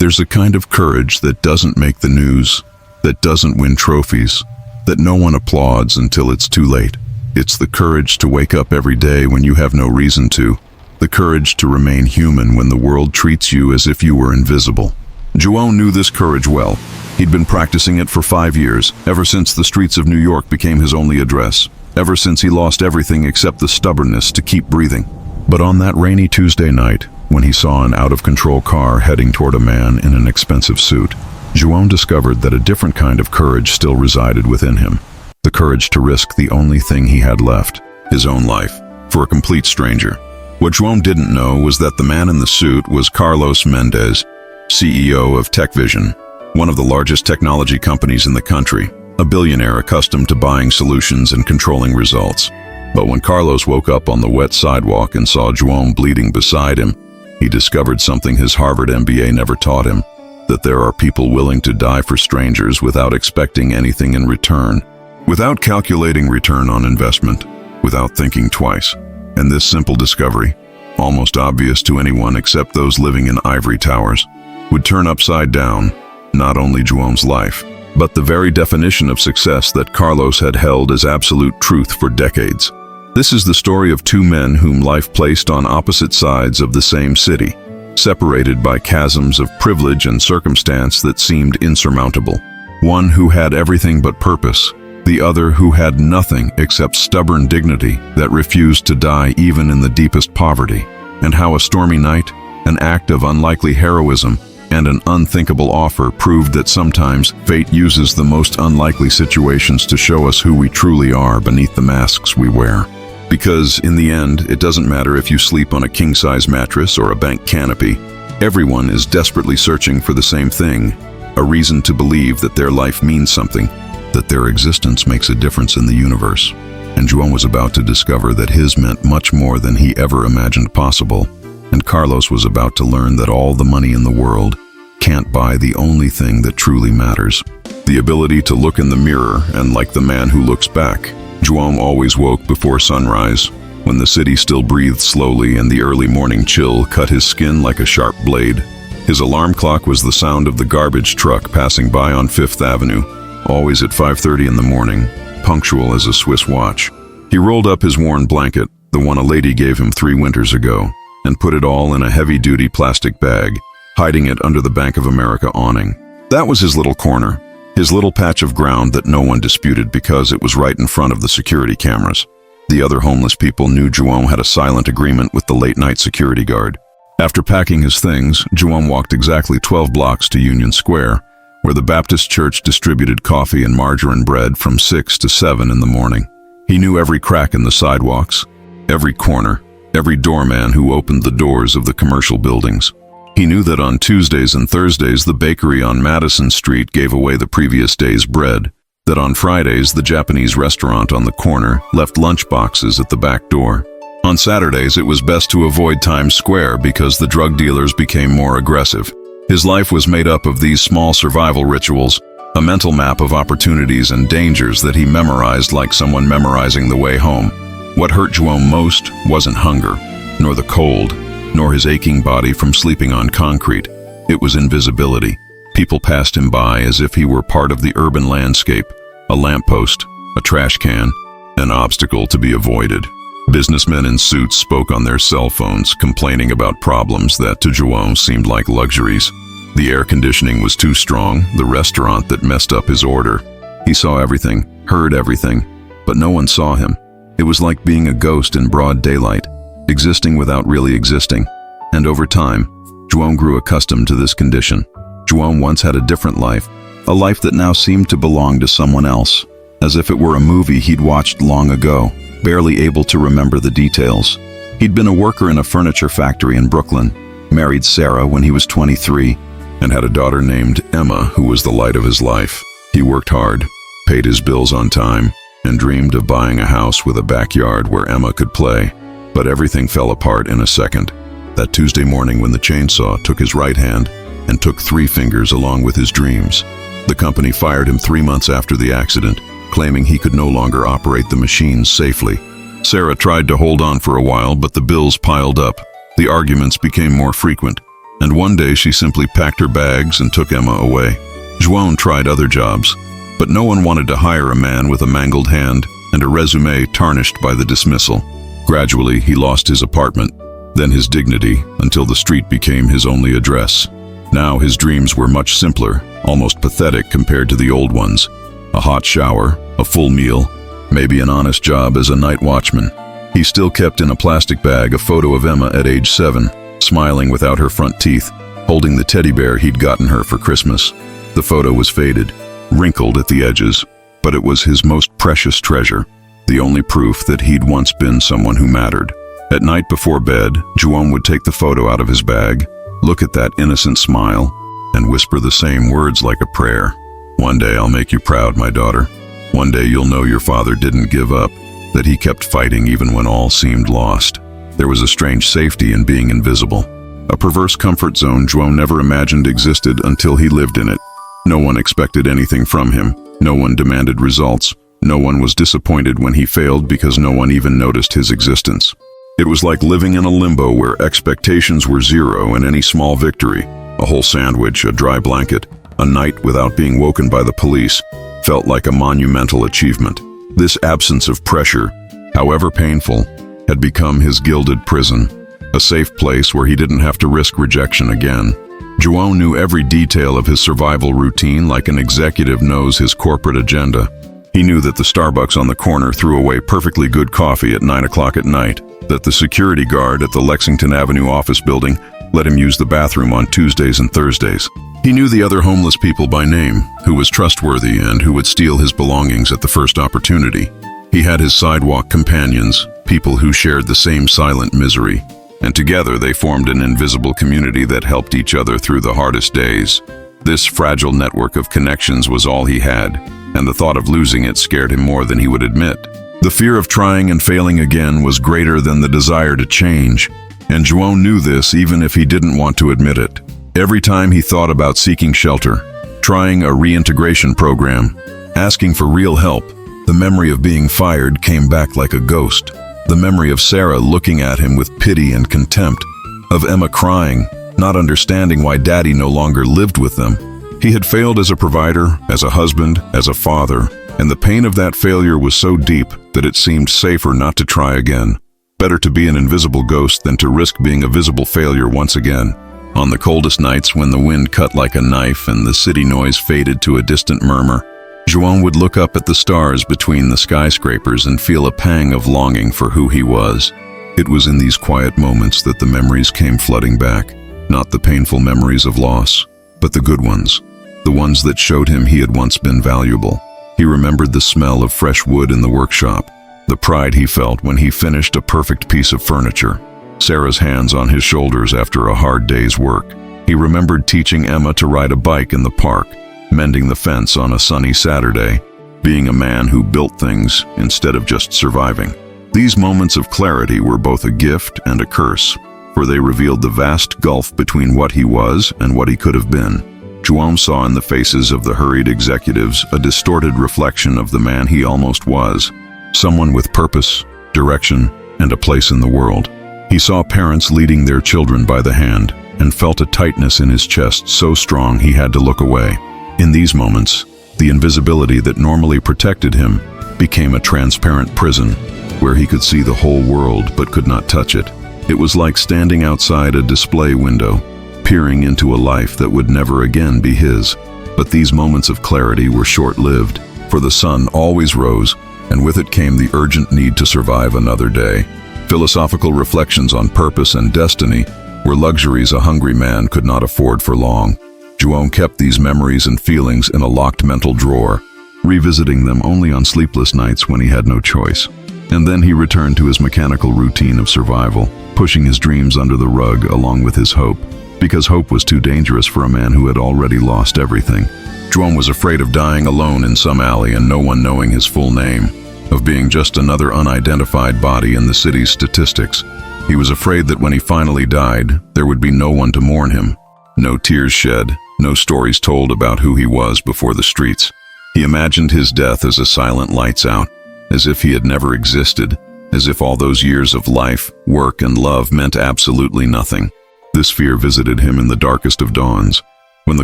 There's a kind of courage that doesn't make the news, that doesn't win trophies, that no one applauds until it's too late. It's the courage to wake up every day when you have no reason to, the courage to remain human when the world treats you as if you were invisible. João knew this courage well. He'd been practicing it for 5 years, ever since the streets of New York became his only address, ever since he lost everything except the stubbornness to keep breathing. But on that rainy Tuesday night, when he saw an out-of-control car heading toward a man in an expensive suit, João discovered that a different kind of courage still resided within him. The courage to risk the only thing he had left, his own life, for a complete stranger. What João didn't know was that the man in the suit was Carlos Mendes, CEO of TechVision, one of the largest technology companies in the country, a billionaire accustomed to buying solutions and controlling results. But when Carlos woke up on the wet sidewalk and saw João bleeding beside him, he discovered something his Harvard MBA never taught him, that there are people willing to die for strangers without expecting anything in return, without calculating return on investment, without thinking twice. And this simple discovery, almost obvious to anyone except those living in ivory towers, would turn upside down not only João's life, but the very definition of success that Carlos had held as absolute truth for decades. This is the story of two men whom life placed on opposite sides of the same city, separated by chasms of privilege and circumstance that seemed insurmountable. One who had everything but purpose, the other who had nothing except stubborn dignity that refused to die even in the deepest poverty. And how a stormy night, an act of unlikely heroism, and an unthinkable offer proved that sometimes fate uses the most unlikely situations to show us who we truly are beneath the masks we wear. Because, in the end, it doesn't matter if you sleep on a king-size mattress or a bank canopy. Everyone is desperately searching for the same thing, a reason to believe that their life means something, that their existence makes a difference in the universe. And João was about to discover that his meant much more than he ever imagined possible. And Carlos was about to learn that all the money in the world can't buy the only thing that truly matters. The ability to look in the mirror and, like the man who looks back, João always woke before sunrise, when the city still breathed slowly and the early morning chill cut his skin like a sharp blade. His alarm clock was the sound of the garbage truck passing by on Fifth Avenue, always at 5:30 in the morning, punctual as a Swiss watch. He rolled up his worn blanket, the one a lady gave him 3 winters ago, and put it all in a heavy-duty plastic bag, hiding it under the Bank of America awning. That was his little corner, his little patch of ground that no one disputed because it was right in front of the security cameras. The other homeless people knew João had a silent agreement with the late-night security guard. After packing his things, João walked exactly 12 blocks to Union Square, where the Baptist church distributed coffee and margarine bread from 6 to 7 in the morning. He knew every crack in the sidewalks, every corner, every doorman who opened the doors of the commercial buildings. He knew that on Tuesdays and Thursdays the bakery on Madison Street gave away the previous day's bread, that on Fridays the Japanese restaurant on the corner left lunch boxes at the back door. On Saturdays it was best to avoid Times Square because the drug dealers became more aggressive. His life was made up of these small survival rituals, a mental map of opportunities and dangers that he memorized like someone memorizing the way home. What hurt João most wasn't hunger, nor the cold, nor his aching body from sleeping on concrete. It was invisibility. People passed him by as if he were part of the urban landscape, a lamppost, a trash can, an obstacle to be avoided. Businessmen in suits spoke on their cell phones, complaining about problems that to João seemed like luxuries. The air conditioning was too strong, the restaurant that messed up his order. He saw everything, heard everything, but no one saw him. It was like being a ghost in broad daylight, existing without really existing. And over time, João grew accustomed to this condition. João once had a different life, a life that now seemed to belong to someone else, as if it were a movie he'd watched long ago, barely able to remember the details. He'd been a worker in a furniture factory in Brooklyn, married Sarah when he was 23, and had a daughter named Emma who was the light of his life. He worked hard, paid his bills on time, and dreamed of buying a house with a backyard where Emma could play. But everything fell apart in a second. That Tuesday morning when the chainsaw took his right hand and took 3 fingers along with his dreams. The company fired him 3 months after the accident, claiming he could no longer operate the machines safely. Sarah tried to hold on for a while, but the bills piled up. The arguments became more frequent. And one day she simply packed her bags and took Emma away. João tried other jobs, but no one wanted to hire a man with a mangled hand and a resume tarnished by the dismissal. Gradually, he lost his apartment, then his dignity, until the street became his only address. Now his dreams were much simpler, almost pathetic compared to the old ones. A hot shower, a full meal, maybe an honest job as a night watchman. He still kept in a plastic bag a photo of Emma at age 7, smiling without her front teeth, holding the teddy bear he'd gotten her for Christmas. The photo was faded, wrinkled at the edges, but it was his most precious treasure, the only proof that he'd once been someone who mattered. At night before bed, João would take the photo out of his bag, look at that innocent smile, and whisper the same words like a prayer. "One day I'll make you proud, my daughter. One day you'll know your father didn't give up, that he kept fighting even when all seemed lost." There was a strange safety in being invisible, a perverse comfort zone João never imagined existed until he lived in it. No one expected anything from him, no one demanded results, no one was disappointed when he failed because no one even noticed his existence. It was like living in a limbo where expectations were zero and any small victory, a whole sandwich, a dry blanket, a night without being woken by the police, felt like a monumental achievement. This absence of pressure, however painful, had become his gilded prison, a safe place where he didn't have to risk rejection again. João knew every detail of his survival routine like an executive knows his corporate agenda. He knew that the Starbucks on the corner threw away perfectly good coffee at 9 o'clock at night, that the security guard at the Lexington Avenue office building let him use the bathroom on Tuesdays and Thursdays. He knew the other homeless people by name, who was trustworthy and who would steal his belongings at the first opportunity. He had his sidewalk companions, people who shared the same silent misery, and together they formed an invisible community that helped each other through the hardest days. This fragile network of connections was all he had, and the thought of losing it scared him more than he would admit. The fear of trying and failing again was greater than the desire to change, and João knew this even if he didn't want to admit it. Every time he thought about seeking shelter, trying a reintegration program, asking for real help, the memory of being fired came back like a ghost. The memory of Sarah looking at him with pity and contempt, of Emma crying, not understanding why Daddy no longer lived with them. He had failed as a provider, as a husband, as a father, and the pain of that failure was so deep that it seemed safer not to try again. Better to be an invisible ghost than to risk being a visible failure once again. On the coldest nights when the wind cut like a knife and the city noise faded to a distant murmur, João would look up at the stars between the skyscrapers and feel a pang of longing for who he was. It was in these quiet moments that the memories came flooding back, not the painful memories of loss, but the good ones, the ones that showed him he had once been valuable. He remembered the smell of fresh wood in the workshop, the pride he felt when he finished a perfect piece of furniture, Sarah's hands on his shoulders after a hard day's work. He remembered teaching Emma to ride a bike in the park, mending the fence on a sunny Saturday, being a man who built things instead of just surviving. These moments of clarity were both a gift and a curse, for they revealed the vast gulf between what he was and what he could have been. João saw in the faces of the hurried executives a distorted reflection of the man he almost was, someone with purpose, direction, and a place in the world. He saw parents leading their children by the hand and felt a tightness in his chest so strong he had to look away. In these moments, the invisibility that normally protected him became a transparent prison where he could see the whole world but could not touch it. It was like standing outside a display window, peering into a life that would never again be his. But these moments of clarity were short-lived, for the sun always rose, and with it came the urgent need to survive another day. Philosophical reflections on purpose and destiny were luxuries a hungry man could not afford for long. João kept these memories and feelings in a locked mental drawer, revisiting them only on sleepless nights when he had no choice. And then he returned to his mechanical routine of survival, pushing his dreams under the rug along with his hope, because hope was too dangerous for a man who had already lost everything. João was afraid of dying alone in some alley and no one knowing his full name, of being just another unidentified body in the city's statistics. He was afraid that when he finally died, there would be no one to mourn him, no tears shed, no stories told about who he was before the streets. He imagined his death as a silent lights out, as if he had never existed, as if all those years of life, work, and love meant absolutely nothing. This fear visited him in the darkest of dawns, when the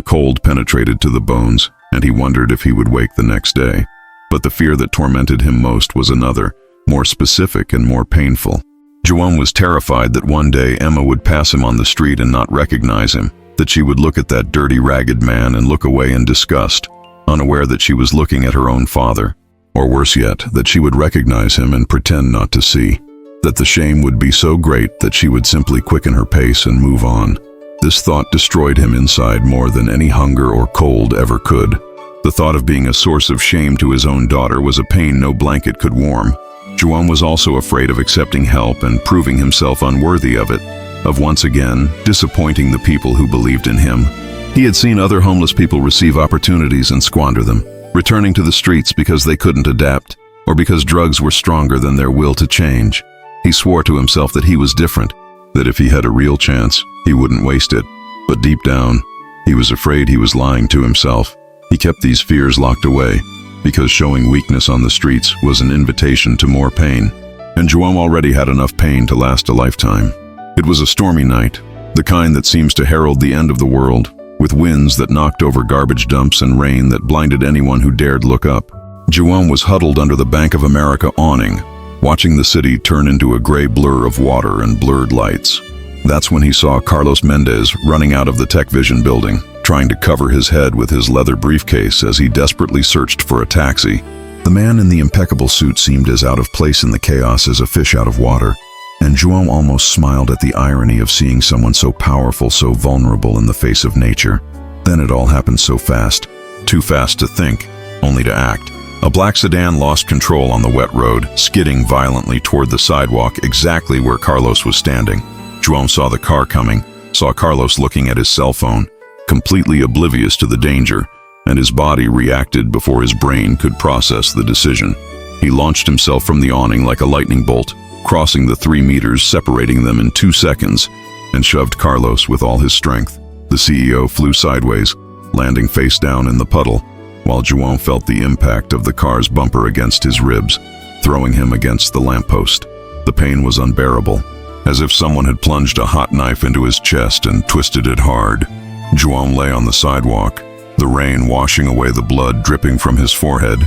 cold penetrated to the bones, and he wondered if he would wake the next day. But the fear that tormented him most was another, more specific and more painful. João was terrified that one day Emma would pass him on the street and not recognize him, that she would look at that dirty, ragged man and look away in disgust, unaware that she was looking at her own father. Or worse yet, that she would recognize him and pretend not to see. That the shame would be so great that she would simply quicken her pace and move on. This thought destroyed him inside more than any hunger or cold ever could. The thought of being a source of shame to his own daughter was a pain no blanket could warm. João was also afraid of accepting help and proving himself unworthy of it, of once again disappointing the people who believed in him. He had seen other homeless people receive opportunities and squander them, returning to the streets because they couldn't adapt, or because drugs were stronger than their will to change. He swore to himself that he was different, that if he had a real chance, he wouldn't waste it. But deep down, he was afraid he was lying to himself. He kept these fears locked away, because showing weakness on the streets was an invitation to more pain. And João already had enough pain to last a lifetime. It was a stormy night, the kind that seems to herald the end of the world, with winds that knocked over garbage dumps and rain that blinded anyone who dared look up. João was huddled under the Bank of America awning, watching the city turn into a gray blur of water and blurred lights. That's when he saw Carlos Mendes running out of the Tech Vision building, trying to cover his head with his leather briefcase as he desperately searched for a taxi. The man in the impeccable suit seemed as out of place in the chaos as a fish out of water, and João almost smiled at the irony of seeing someone so powerful, so vulnerable in the face of nature. Then it all happened so fast. Too fast to think, only to act. A black sedan lost control on the wet road, skidding violently toward the sidewalk exactly where Carlos was standing. João saw the car coming, saw Carlos looking at his cell phone, completely oblivious to the danger, and his body reacted before his brain could process the decision. He launched himself from the awning like a lightning bolt, crossing the 3 meters separating them in 2 seconds, and shoved Carlos with all his strength. The CEO flew sideways, landing face down in the puddle, while João felt the impact of the car's bumper against his ribs, throwing him against the lamppost. The pain was unbearable, as if someone had plunged a hot knife into his chest and twisted it hard. João lay on the sidewalk, the rain washing away the blood dripping from his forehead.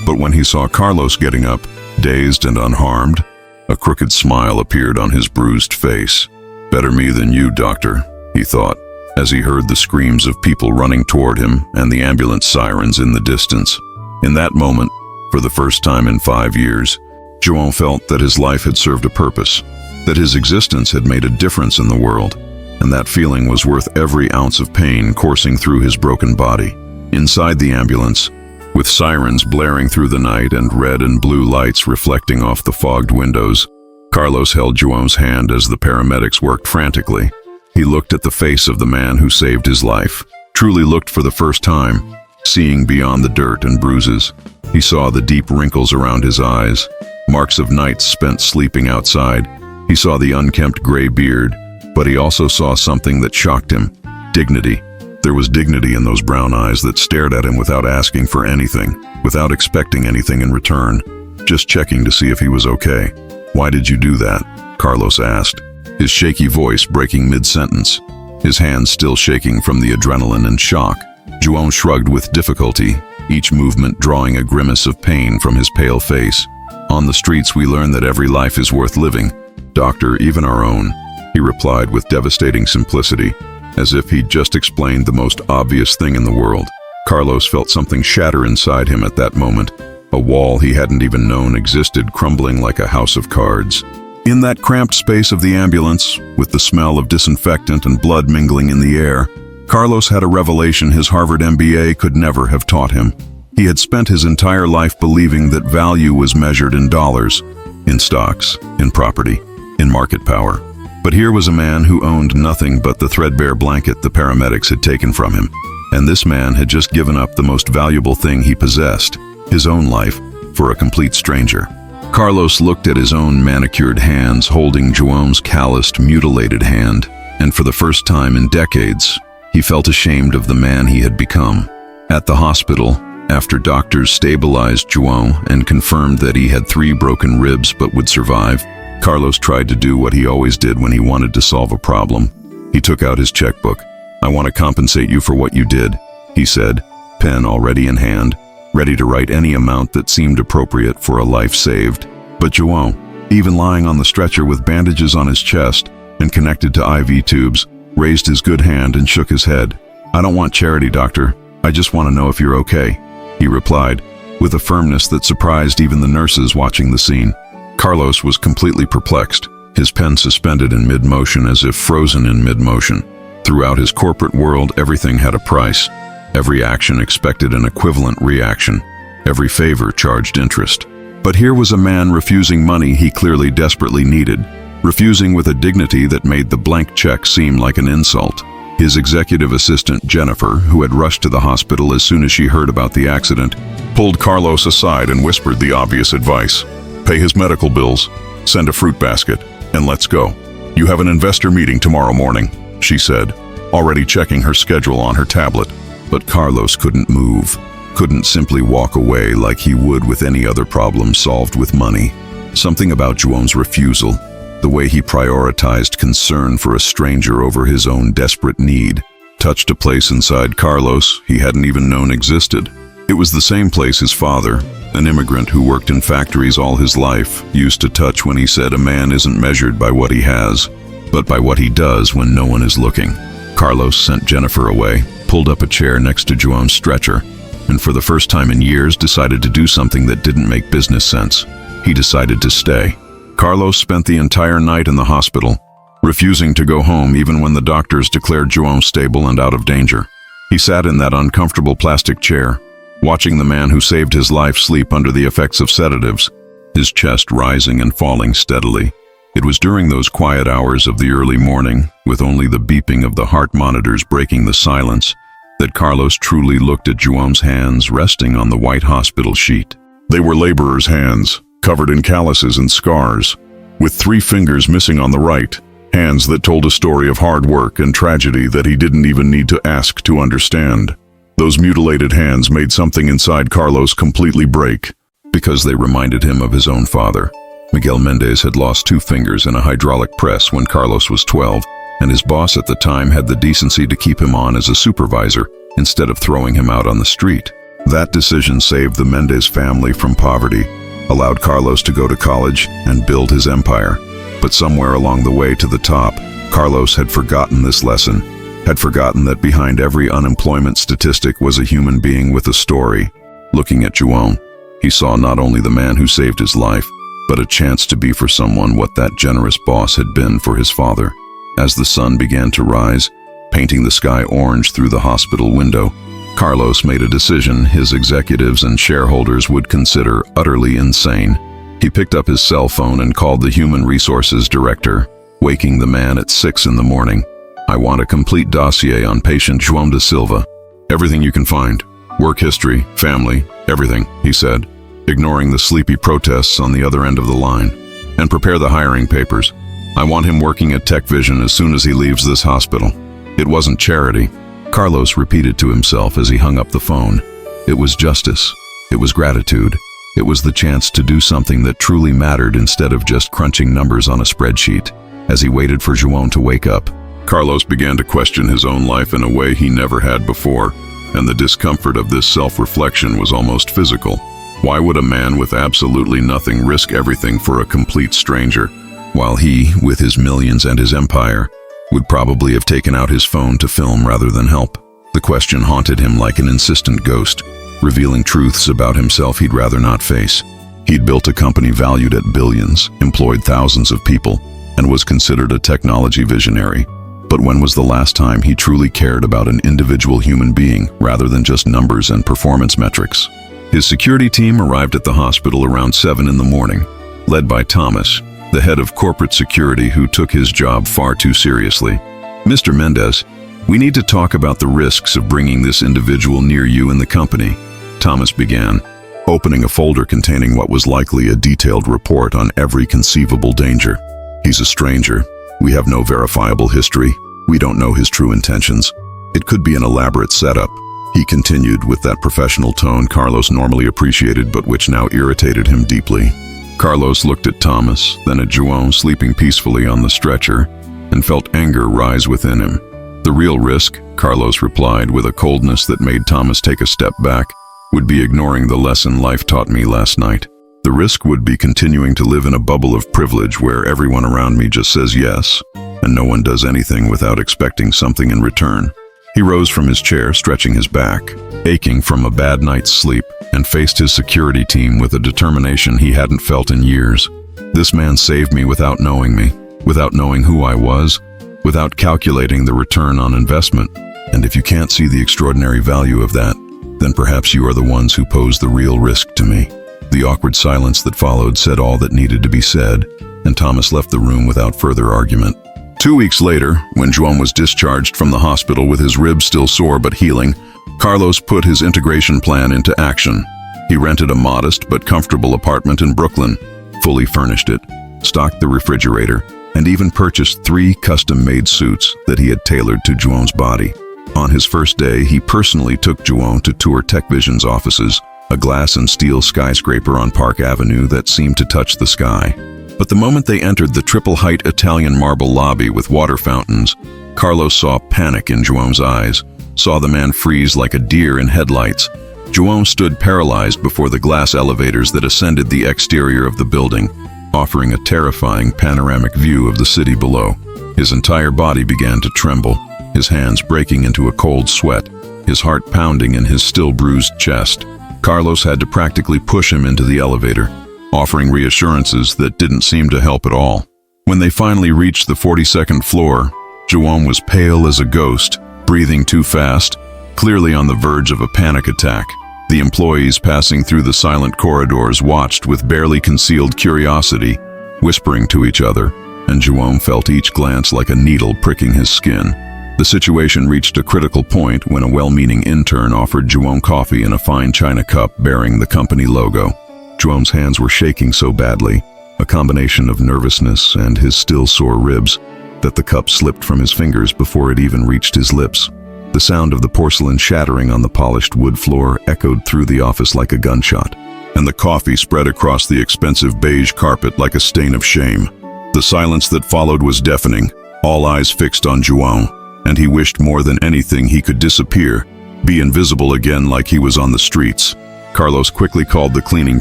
But when he saw Carlos getting up, dazed and unharmed, a crooked smile appeared on his bruised face. "Better me than you, doctor," he thought, as he heard the screams of people running toward him and the ambulance sirens in the distance. In that moment, for the first time in 5 years, João felt that his life had served a purpose, that his existence had made a difference in the world, and that feeling was worth every ounce of pain coursing through his broken body. Inside the ambulance, with sirens blaring through the night and red and blue lights reflecting off the fogged windows, Carlos held João's hand as the paramedics worked frantically. He looked at the face of the man who saved his life, truly looked for the first time, seeing beyond the dirt and bruises. He saw the deep wrinkles around his eyes, marks of nights spent sleeping outside. He saw the unkempt gray beard, but he also saw something that shocked him: dignity. There was dignity in those brown eyes that stared at him without asking for anything, without expecting anything in return, just checking to see if he was okay. "Why did you do that?" Carlos asked, his shaky voice breaking mid-sentence, his hands still shaking from the adrenaline and shock. João shrugged with difficulty, each movement drawing a grimace of pain from his pale face. "On the streets we learn that every life is worth living, doctor, even our own," he replied with devastating simplicity, as if he'd just explained the most obvious thing in the world. Carlos felt something shatter inside him at that moment, a wall he hadn't even known existed crumbling like a house of cards. In that cramped space of the ambulance, with the smell of disinfectant and blood mingling in the air, Carlos had a revelation his Harvard MBA could never have taught him. He had spent his entire life believing that value was measured in dollars, in stocks, in property, in market power. But here was a man who owned nothing but the threadbare blanket the paramedics had taken from him. And this man had just given up the most valuable thing he possessed, his own life, for a complete stranger. Carlos looked at his own manicured hands holding João's calloused, mutilated hand, and for the first time in decades, he felt ashamed of the man he had become. At the hospital, after doctors stabilized João and confirmed that he had 3 broken ribs but would survive, Carlos tried to do what he always did when he wanted to solve a problem. He took out his checkbook. "I want to compensate you for what you did," he said, pen already in hand, ready to write any amount that seemed appropriate for a life saved. But João, even lying on the stretcher with bandages on his chest and connected to IV tubes, raised his good hand and shook his head. "I don't want charity, doctor. I just want to know if you're okay," he replied, with a firmness that surprised even the nurses watching the scene. Carlos was completely perplexed, his pen suspended in mid-motion as if frozen in mid-motion. Throughout his corporate world, everything had a price. Every action expected an equivalent reaction. Every favor charged interest. But here was a man refusing money he clearly desperately needed, refusing with a dignity that made the blank check seem like an insult. His executive assistant, Jennifer, who had rushed to the hospital as soon as she heard about the accident, pulled Carlos aside and whispered the obvious advice. "Pay his medical bills, send a fruit basket, and let's go. You have an investor meeting tomorrow morning," she said, already checking her schedule on her tablet. But Carlos couldn't move, couldn't simply walk away like he would with any other problem solved with money. Something about João's refusal, the way he prioritized concern for a stranger over his own desperate need, touched a place inside Carlos he hadn't even known existed. It was the same place his father, an immigrant who worked in factories all his life, used to touch when he said a man isn't measured by what he has, but by what he does when no one is looking. Carlos sent Jennifer away, pulled up a chair next to João's stretcher, and for the first time in years decided to do something that didn't make business sense. He decided to stay. Carlos spent the entire night in the hospital, refusing to go home even when the doctors declared João stable and out of danger. He sat in that uncomfortable plastic chair, watching the man who saved his life sleep under the effects of sedatives, his chest rising and falling steadily. It was during those quiet hours of the early morning, with only the beeping of the heart monitors breaking the silence, that Carlos truly looked at João's hands resting on the white hospital sheet. They were laborers' hands, covered in calluses and scars, with 3 fingers missing on the right, hands that told a story of hard work and tragedy that he didn't even need to ask to understand. Those mutilated hands made something inside Carlos completely break, because they reminded him of his own father. Miguel Mendes had lost 2 fingers in a hydraulic press when Carlos was 12, and his boss at the time had the decency to keep him on as a supervisor instead of throwing him out on the street. That decision saved the Mendes family from poverty, allowed Carlos to go to college and build his empire. But somewhere along the way to the top, Carlos had forgotten this lesson, had forgotten that behind every unemployment statistic was a human being with a story. Looking at João, he saw not only the man who saved his life, but a chance to be for someone what that generous boss had been for his father. As the sun began to rise, painting the sky orange through the hospital window, Carlos made a decision his executives and shareholders would consider utterly insane. He picked up his cell phone and called the human resources director, waking the man at 6 in the morning. "I want a complete dossier on patient João da Silva. Everything you can find. Work history, family, everything," he said, ignoring the sleepy protests on the other end of the line. "And prepare the hiring papers. I want him working at Tech Vision as soon as he leaves this hospital." It wasn't charity, Carlos repeated to himself as he hung up the phone. It was justice. It was gratitude. It was the chance to do something that truly mattered instead of just crunching numbers on a spreadsheet. As he waited for João to wake up, Carlos began to question his own life in a way he never had before, and the discomfort of this self-reflection was almost physical. Why would a man with absolutely nothing risk everything for a complete stranger, while he, with his millions and his empire, would probably have taken out his phone to film rather than help? The question haunted him like an insistent ghost, revealing truths about himself he'd rather not face. He'd built a company valued at billions, employed thousands of people, and was considered a technology visionary. But when was the last time he truly cared about an individual human being rather than just numbers and performance metrics? His security team arrived at the hospital around 7 in the morning, led by Thomas, the head of corporate security who took his job far too seriously. "Mr. Mendes, we need to talk about the risks of bringing this individual near you in the company," Thomas began, opening a folder containing what was likely a detailed report on every conceivable danger. "He's a stranger. We have no verifiable history. We don't know his true intentions. It could be an elaborate setup," he continued with that professional tone Carlos normally appreciated but which now irritated him deeply. Carlos looked at Thomas, then at João sleeping peacefully on the stretcher, and felt anger rise within him. "The real risk," Carlos replied with a coldness that made Thomas take a step back, "would be ignoring the lesson life taught me last night. The risk would be continuing to live in a bubble of privilege where everyone around me just says yes, and no one does anything without expecting something in return." He rose from his chair, stretching his back, aching from a bad night's sleep, and faced his security team with a determination he hadn't felt in years. "This man saved me without knowing me, without knowing who I was, without calculating the return on investment. And if you can't see the extraordinary value of that, then perhaps you are the ones who pose the real risk to me." The awkward silence that followed said all that needed to be said, and Thomas left the room without further argument. 2 weeks later, when João was discharged from the hospital with his ribs still sore but healing, Carlos put his integration plan into action. He rented a modest but comfortable apartment in Brooklyn, fully furnished it, stocked the refrigerator, and even purchased 3 custom-made suits that he had tailored to João's body. On his first day, he personally took João to tour TechVision's offices, a glass and steel skyscraper on Park Avenue that seemed to touch the sky. But the moment they entered the triple-height Italian marble lobby with water fountains, Carlos saw panic in João's eyes, saw the man freeze like a deer in headlights. João stood paralyzed before the glass elevators that ascended the exterior of the building, offering a terrifying panoramic view of the city below. His entire body began to tremble, his hands breaking into a cold sweat, his heart pounding in his still bruised chest. Carlos had to practically push him into the elevator, offering reassurances that didn't seem to help at all. When they finally reached the 42nd floor, João was pale as a ghost, breathing too fast, clearly on the verge of a panic attack. The employees passing through the silent corridors watched with barely concealed curiosity, whispering to each other, and João felt each glance like a needle pricking his skin. The situation reached a critical point when a well-meaning intern offered João coffee in a fine china cup bearing the company logo. João's hands were shaking so badly, a combination of nervousness and his still sore ribs, that the cup slipped from his fingers before it even reached his lips. The sound of the porcelain shattering on the polished wood floor echoed through the office like a gunshot, and the coffee spread across the expensive beige carpet like a stain of shame. The silence that followed was deafening, all eyes fixed on João, and he wished more than anything he could disappear, be invisible again like he was on the streets. Carlos quickly called the cleaning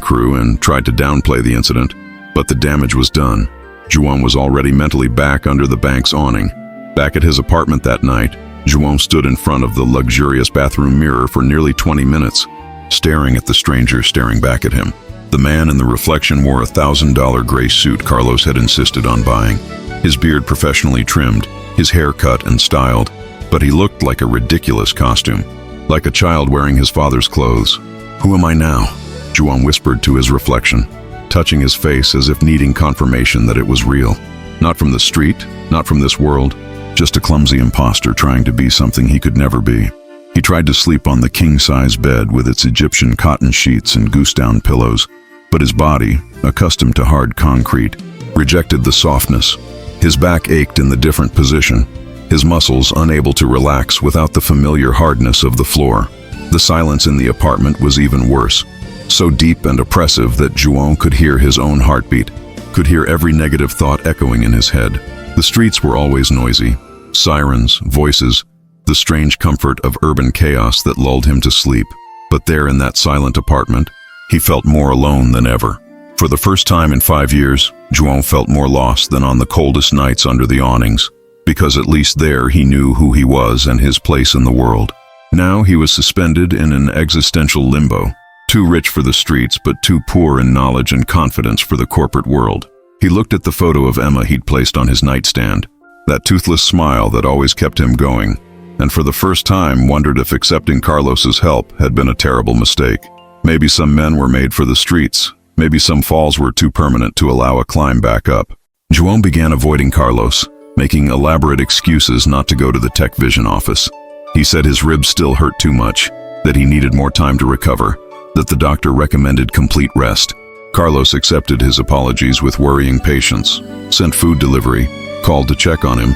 crew and tried to downplay the incident, but the damage was done. João was already mentally back under the bank's awning. Back at his apartment that night, João stood in front of the luxurious bathroom mirror for nearly 20 minutes, staring at the stranger staring back at him. The man in the reflection wore a $1,000 gray suit Carlos had insisted on buying, his beard professionally trimmed, his hair cut and styled, but he looked like a ridiculous costume, like a child wearing his father's clothes. "Who am I now?" João whispered to his reflection, touching his face as if needing confirmation that it was real. Not from the street, not from this world, just a clumsy imposter trying to be something he could never be. He tried to sleep on the king-size bed with its Egyptian cotton sheets and goose-down pillows, but his body, accustomed to hard concrete, rejected the softness. His back ached in the different position, his muscles unable to relax without the familiar hardness of the floor. The silence in the apartment was even worse, so deep and oppressive that João could hear his own heartbeat, could hear every negative thought echoing in his head. The streets were always noisy, sirens, voices, the strange comfort of urban chaos that lulled him to sleep. But there in that silent apartment, he felt more alone than ever. For the first time in 5 years, João felt more lost than on the coldest nights under the awnings, because at least there he knew who he was and his place in the world. Now he was suspended in an existential limbo, too rich for the streets but too poor in knowledge and confidence for the corporate world. He looked at the photo of Emma he'd placed on his nightstand, that toothless smile that always kept him going, and for the first time wondered if accepting Carlos's help had been a terrible mistake. Maybe some men were made for the streets. Maybe some falls were too permanent to allow a climb back up. João began avoiding Carlos, making elaborate excuses not to go to the TechVision office. He said his ribs still hurt too much, that he needed more time to recover, that the doctor recommended complete rest. Carlos accepted his apologies with worrying patience, sent food delivery, called to check on him,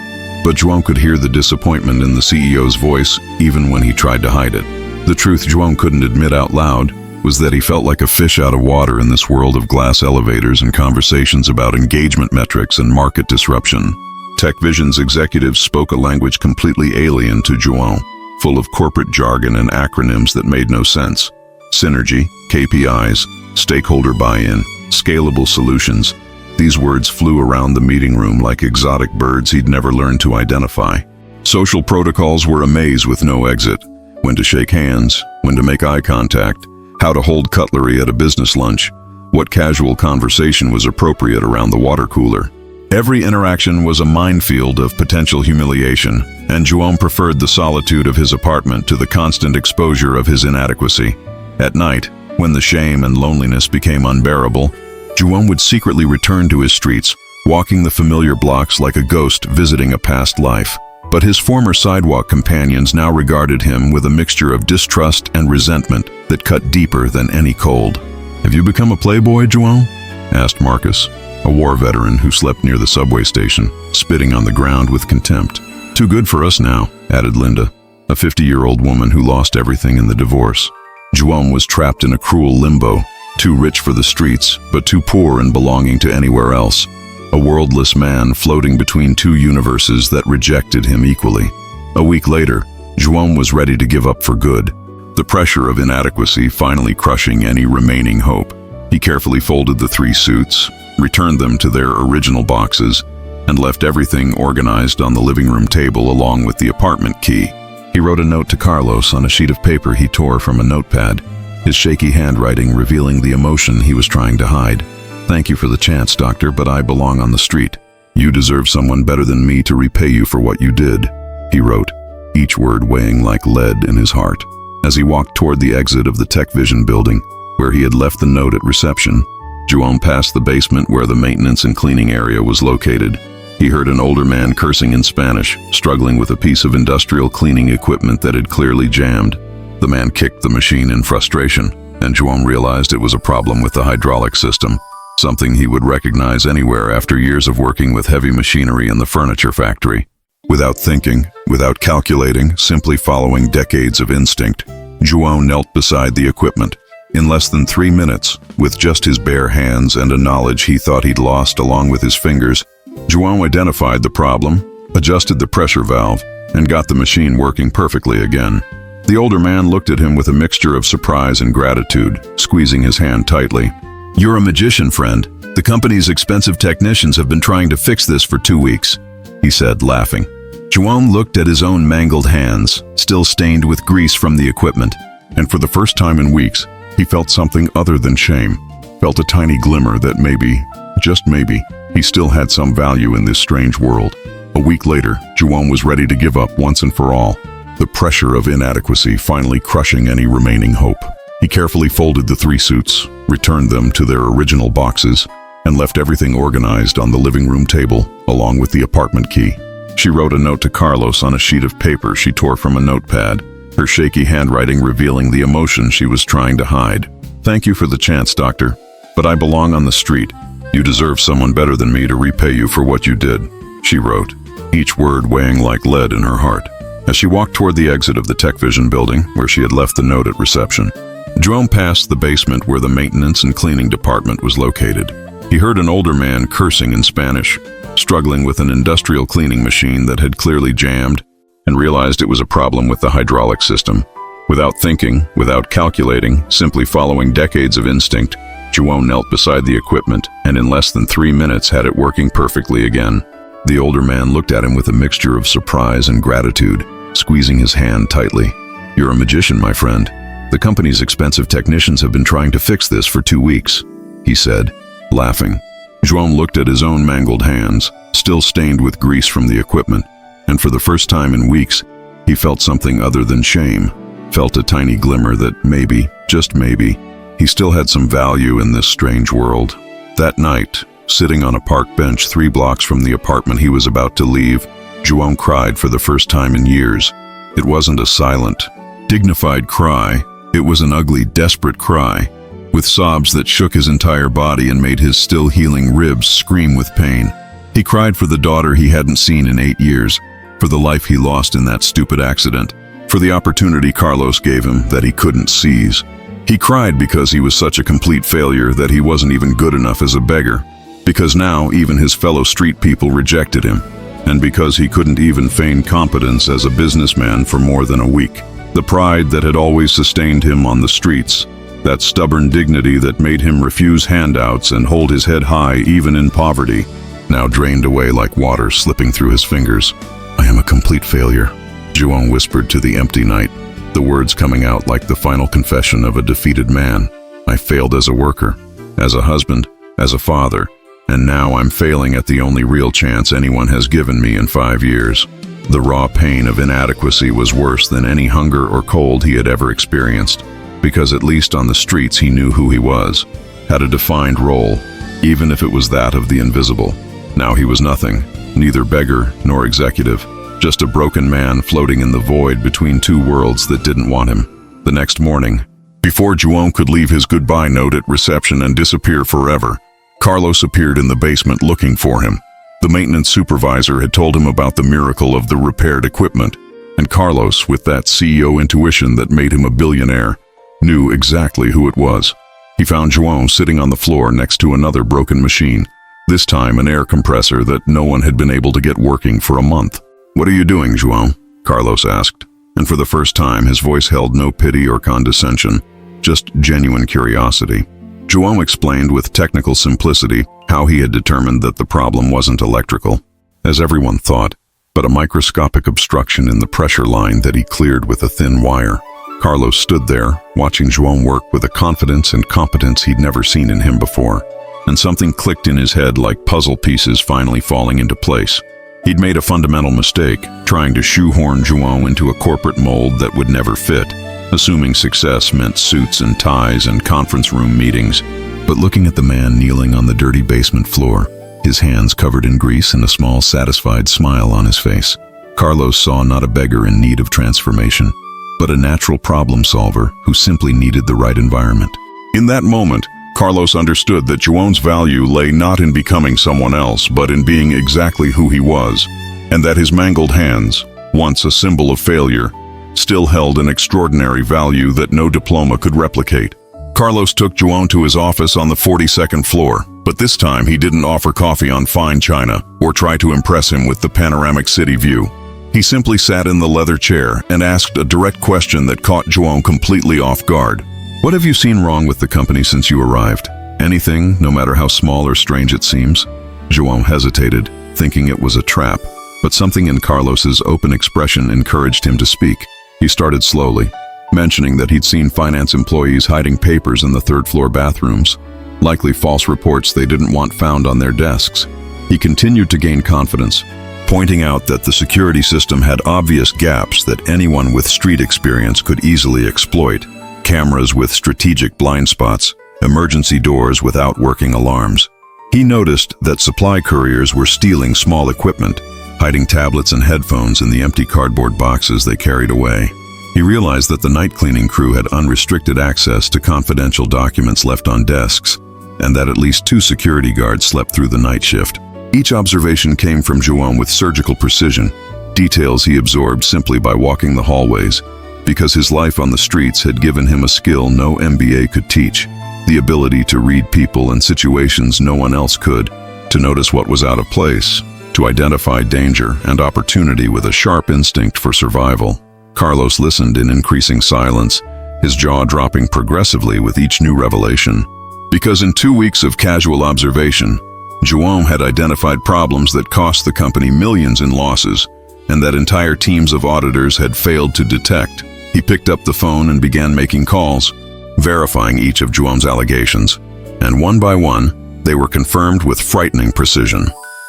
but João could hear the disappointment in the CEO's voice even when he tried to hide it. The truth João couldn't admit out loud was that he felt like a fish out of water in this world of glass elevators and conversations about engagement metrics and market disruption. Tech Vision's executives spoke a language completely alien to João, full of corporate jargon and acronyms that made no sense. Synergy, KPIs, stakeholder buy-in, scalable solutions. These words flew around the meeting room like exotic birds he'd never learned to identify. Social protocols were a maze with no exit. When to shake hands, when to make eye contact, how to hold cutlery at a business lunch, what casual conversation was appropriate around the water cooler. Every interaction was a minefield of potential humiliation, and João preferred the solitude of his apartment to the constant exposure of his inadequacy. At night, when the shame and loneliness became unbearable, João would secretly return to his streets, walking the familiar blocks like a ghost visiting a past life. But his former sidewalk companions now regarded him with a mixture of distrust and resentment that cut deeper than any cold. "Have you become a playboy, João?" asked Marcus, a war veteran who slept near the subway station, spitting on the ground with contempt. "Too good for us now," added Linda, a 50-year-old woman who lost everything in the divorce. João was trapped in a cruel limbo, too rich for the streets, but too poor and belonging to anywhere else. A worldless man floating between two universes that rejected him equally. A week later, João was ready to give up for good, the pressure of inadequacy finally crushing any remaining hope. He carefully folded the 3 suits, returned them to their original boxes, and left everything organized on the living room table along with the apartment key. He wrote a note to Carlos on a sheet of paper he tore from a notepad, his shaky handwriting revealing the emotion he was trying to hide. "Thank you for the chance, doctor, but I belong on the street. You deserve someone better than me to repay you for what you did," he wrote, each word weighing like lead in his heart. As he walked toward the exit of the Tech Vision building, where he had left the note at reception, João passed the basement where the maintenance and cleaning area was located. He heard an older man cursing in Spanish, struggling with a piece of industrial cleaning equipment that had clearly jammed. The man kicked the machine in frustration, and João realized it was a problem with the hydraulic system, something he would recognize anywhere after years of working with heavy machinery in the furniture factory. Without thinking, without calculating, simply following decades of instinct, João knelt beside the equipment. In less than 3 minutes, with just his bare hands and a knowledge he thought he'd lost along with his fingers, João identified the problem, adjusted the pressure valve, and got the machine working perfectly again. The older man looked at him with a mixture of surprise and gratitude, squeezing his hand tightly. "You're a magician, friend. The company's expensive technicians have been trying to fix this for 2 weeks," he said, laughing. João looked at his own mangled hands, still stained with grease from the equipment, and for the first time in weeks, he felt something other than shame, felt a tiny glimmer that maybe, just maybe, he still had some value in this strange world. A week later, João was ready to give up once and for all, the pressure of inadequacy finally crushing any remaining hope. He carefully folded the 3 suits, returned them to their original boxes, and left everything organized on the living room table, along with the apartment key. She wrote a note to Carlos on a sheet of paper she tore from a notepad, her shaky handwriting revealing the emotion she was trying to hide. "Thank you for the chance, doctor, but I belong on the street. You deserve someone better than me to repay you for what you did," she wrote, each word weighing like lead in her heart. As she walked toward the exit of the Tech Vision building, where she had left the note at reception, João passed the basement where the maintenance and cleaning department was located. He heard an older man cursing in Spanish, struggling with an industrial cleaning machine that had clearly jammed, and realized it was a problem with the hydraulic system. Without thinking, without calculating, simply following decades of instinct, João knelt beside the equipment and in less than 3 minutes had it working perfectly again. The older man looked at him with a mixture of surprise and gratitude, squeezing his hand tightly. "You're a magician, my friend. The company's expensive technicians have been trying to fix this for 2 weeks," he said, laughing. João looked at his own mangled hands, still stained with grease from the equipment, and for the first time in weeks, he felt something other than shame, felt a tiny glimmer that maybe, just maybe, he still had some value in this strange world. That night, sitting on a park bench 3 blocks from the apartment he was about to leave, João cried for the first time in years. It wasn't a silent, dignified cry. It was an ugly, desperate cry, with sobs that shook his entire body and made his still healing ribs scream with pain. He cried for the daughter he hadn't seen in 8 years, for the life he lost in that stupid accident, for the opportunity Carlos gave him that he couldn't seize. He cried because he was such a complete failure that he wasn't even good enough as a beggar, because now even his fellow street people rejected him. and because he couldn't even feign competence as a businessman for more than a week. The pride that had always sustained him on the streets, that stubborn dignity that made him refuse handouts and hold his head high even in poverty, now drained away like water slipping through his fingers. "I am a complete failure," João whispered to the empty night, the words coming out like the final confession of a defeated man. "I failed as a worker, as a husband, as a father, and now I'm failing at the only real chance anyone has given me in 5 years." The raw pain of inadequacy was worse than any hunger or cold he had ever experienced, because at least on the streets he knew who he was, had a defined role, even if it was that of the invisible. Now he was nothing, neither beggar nor executive, just a broken man floating in the void between two worlds that didn't want him. The next morning, before João could leave his goodbye note at reception and disappear forever, Carlos appeared in the basement looking for him. The maintenance supervisor had told him about the miracle of the repaired equipment, and Carlos, with that CEO intuition that made him a billionaire, knew exactly who it was. He found João sitting on the floor next to another broken machine, this time an air compressor that no one had been able to get working for a month. "What are you doing, João?" Carlos asked, and for the first time his voice held no pity or condescension, just genuine curiosity. João explained with technical simplicity how he had determined that the problem wasn't electrical, as everyone thought, but a microscopic obstruction in the pressure line that he cleared with a thin wire. Carlos stood there, watching João work with a confidence and competence he'd never seen in him before, and something clicked in his head like puzzle pieces finally falling into place. He'd made a fundamental mistake, trying to shoehorn João into a corporate mold that would never fit, assuming success meant suits and ties and conference room meetings. But looking at the man kneeling on the dirty basement floor, his hands covered in grease and a small satisfied smile on his face, Carlos saw not a beggar in need of transformation, but a natural problem solver who simply needed the right environment. In that moment, Carlos understood that João's value lay not in becoming someone else, but in being exactly who he was, and that his mangled hands, once a symbol of failure, still held an extraordinary value that no diploma could replicate. Carlos took João to his office on the 42nd floor, but this time he didn't offer coffee on fine china or try to impress him with the panoramic city view. He simply sat in the leather chair and asked a direct question that caught João completely off guard. "What have you seen wrong with the company since you arrived? Anything, no matter how small or strange it seems?" João hesitated, thinking it was a trap, but something in Carlos's open expression encouraged him to speak. He started slowly, mentioning that he'd seen finance employees hiding papers in the third-floor bathrooms, likely false reports they didn't want found on their desks. He continued to gain confidence, pointing out that the security system had obvious gaps that anyone with street experience could easily exploit: cameras with strategic blind spots, emergency doors without working alarms. He noticed that supply couriers were stealing small equipment, hiding tablets and headphones in the empty cardboard boxes they carried away. He realized that the night cleaning crew had unrestricted access to confidential documents left on desks, and that at least 2 security guards slept through the night shift. Each observation came from João with surgical precision, details he absorbed simply by walking the hallways, because his life on the streets had given him a skill no MBA could teach: the ability to read people and situations no one else could, to notice what was out of place, to identify danger and opportunity with a sharp instinct for survival. Carlos listened in increasing silence, his jaw dropping progressively with each new revelation. Because in 2 weeks of casual observation, João had identified problems that cost the company millions in losses, and that entire teams of auditors had failed to detect. He picked up the phone and began making calls, verifying each of João's allegations, and one by one, they were confirmed with frightening precision.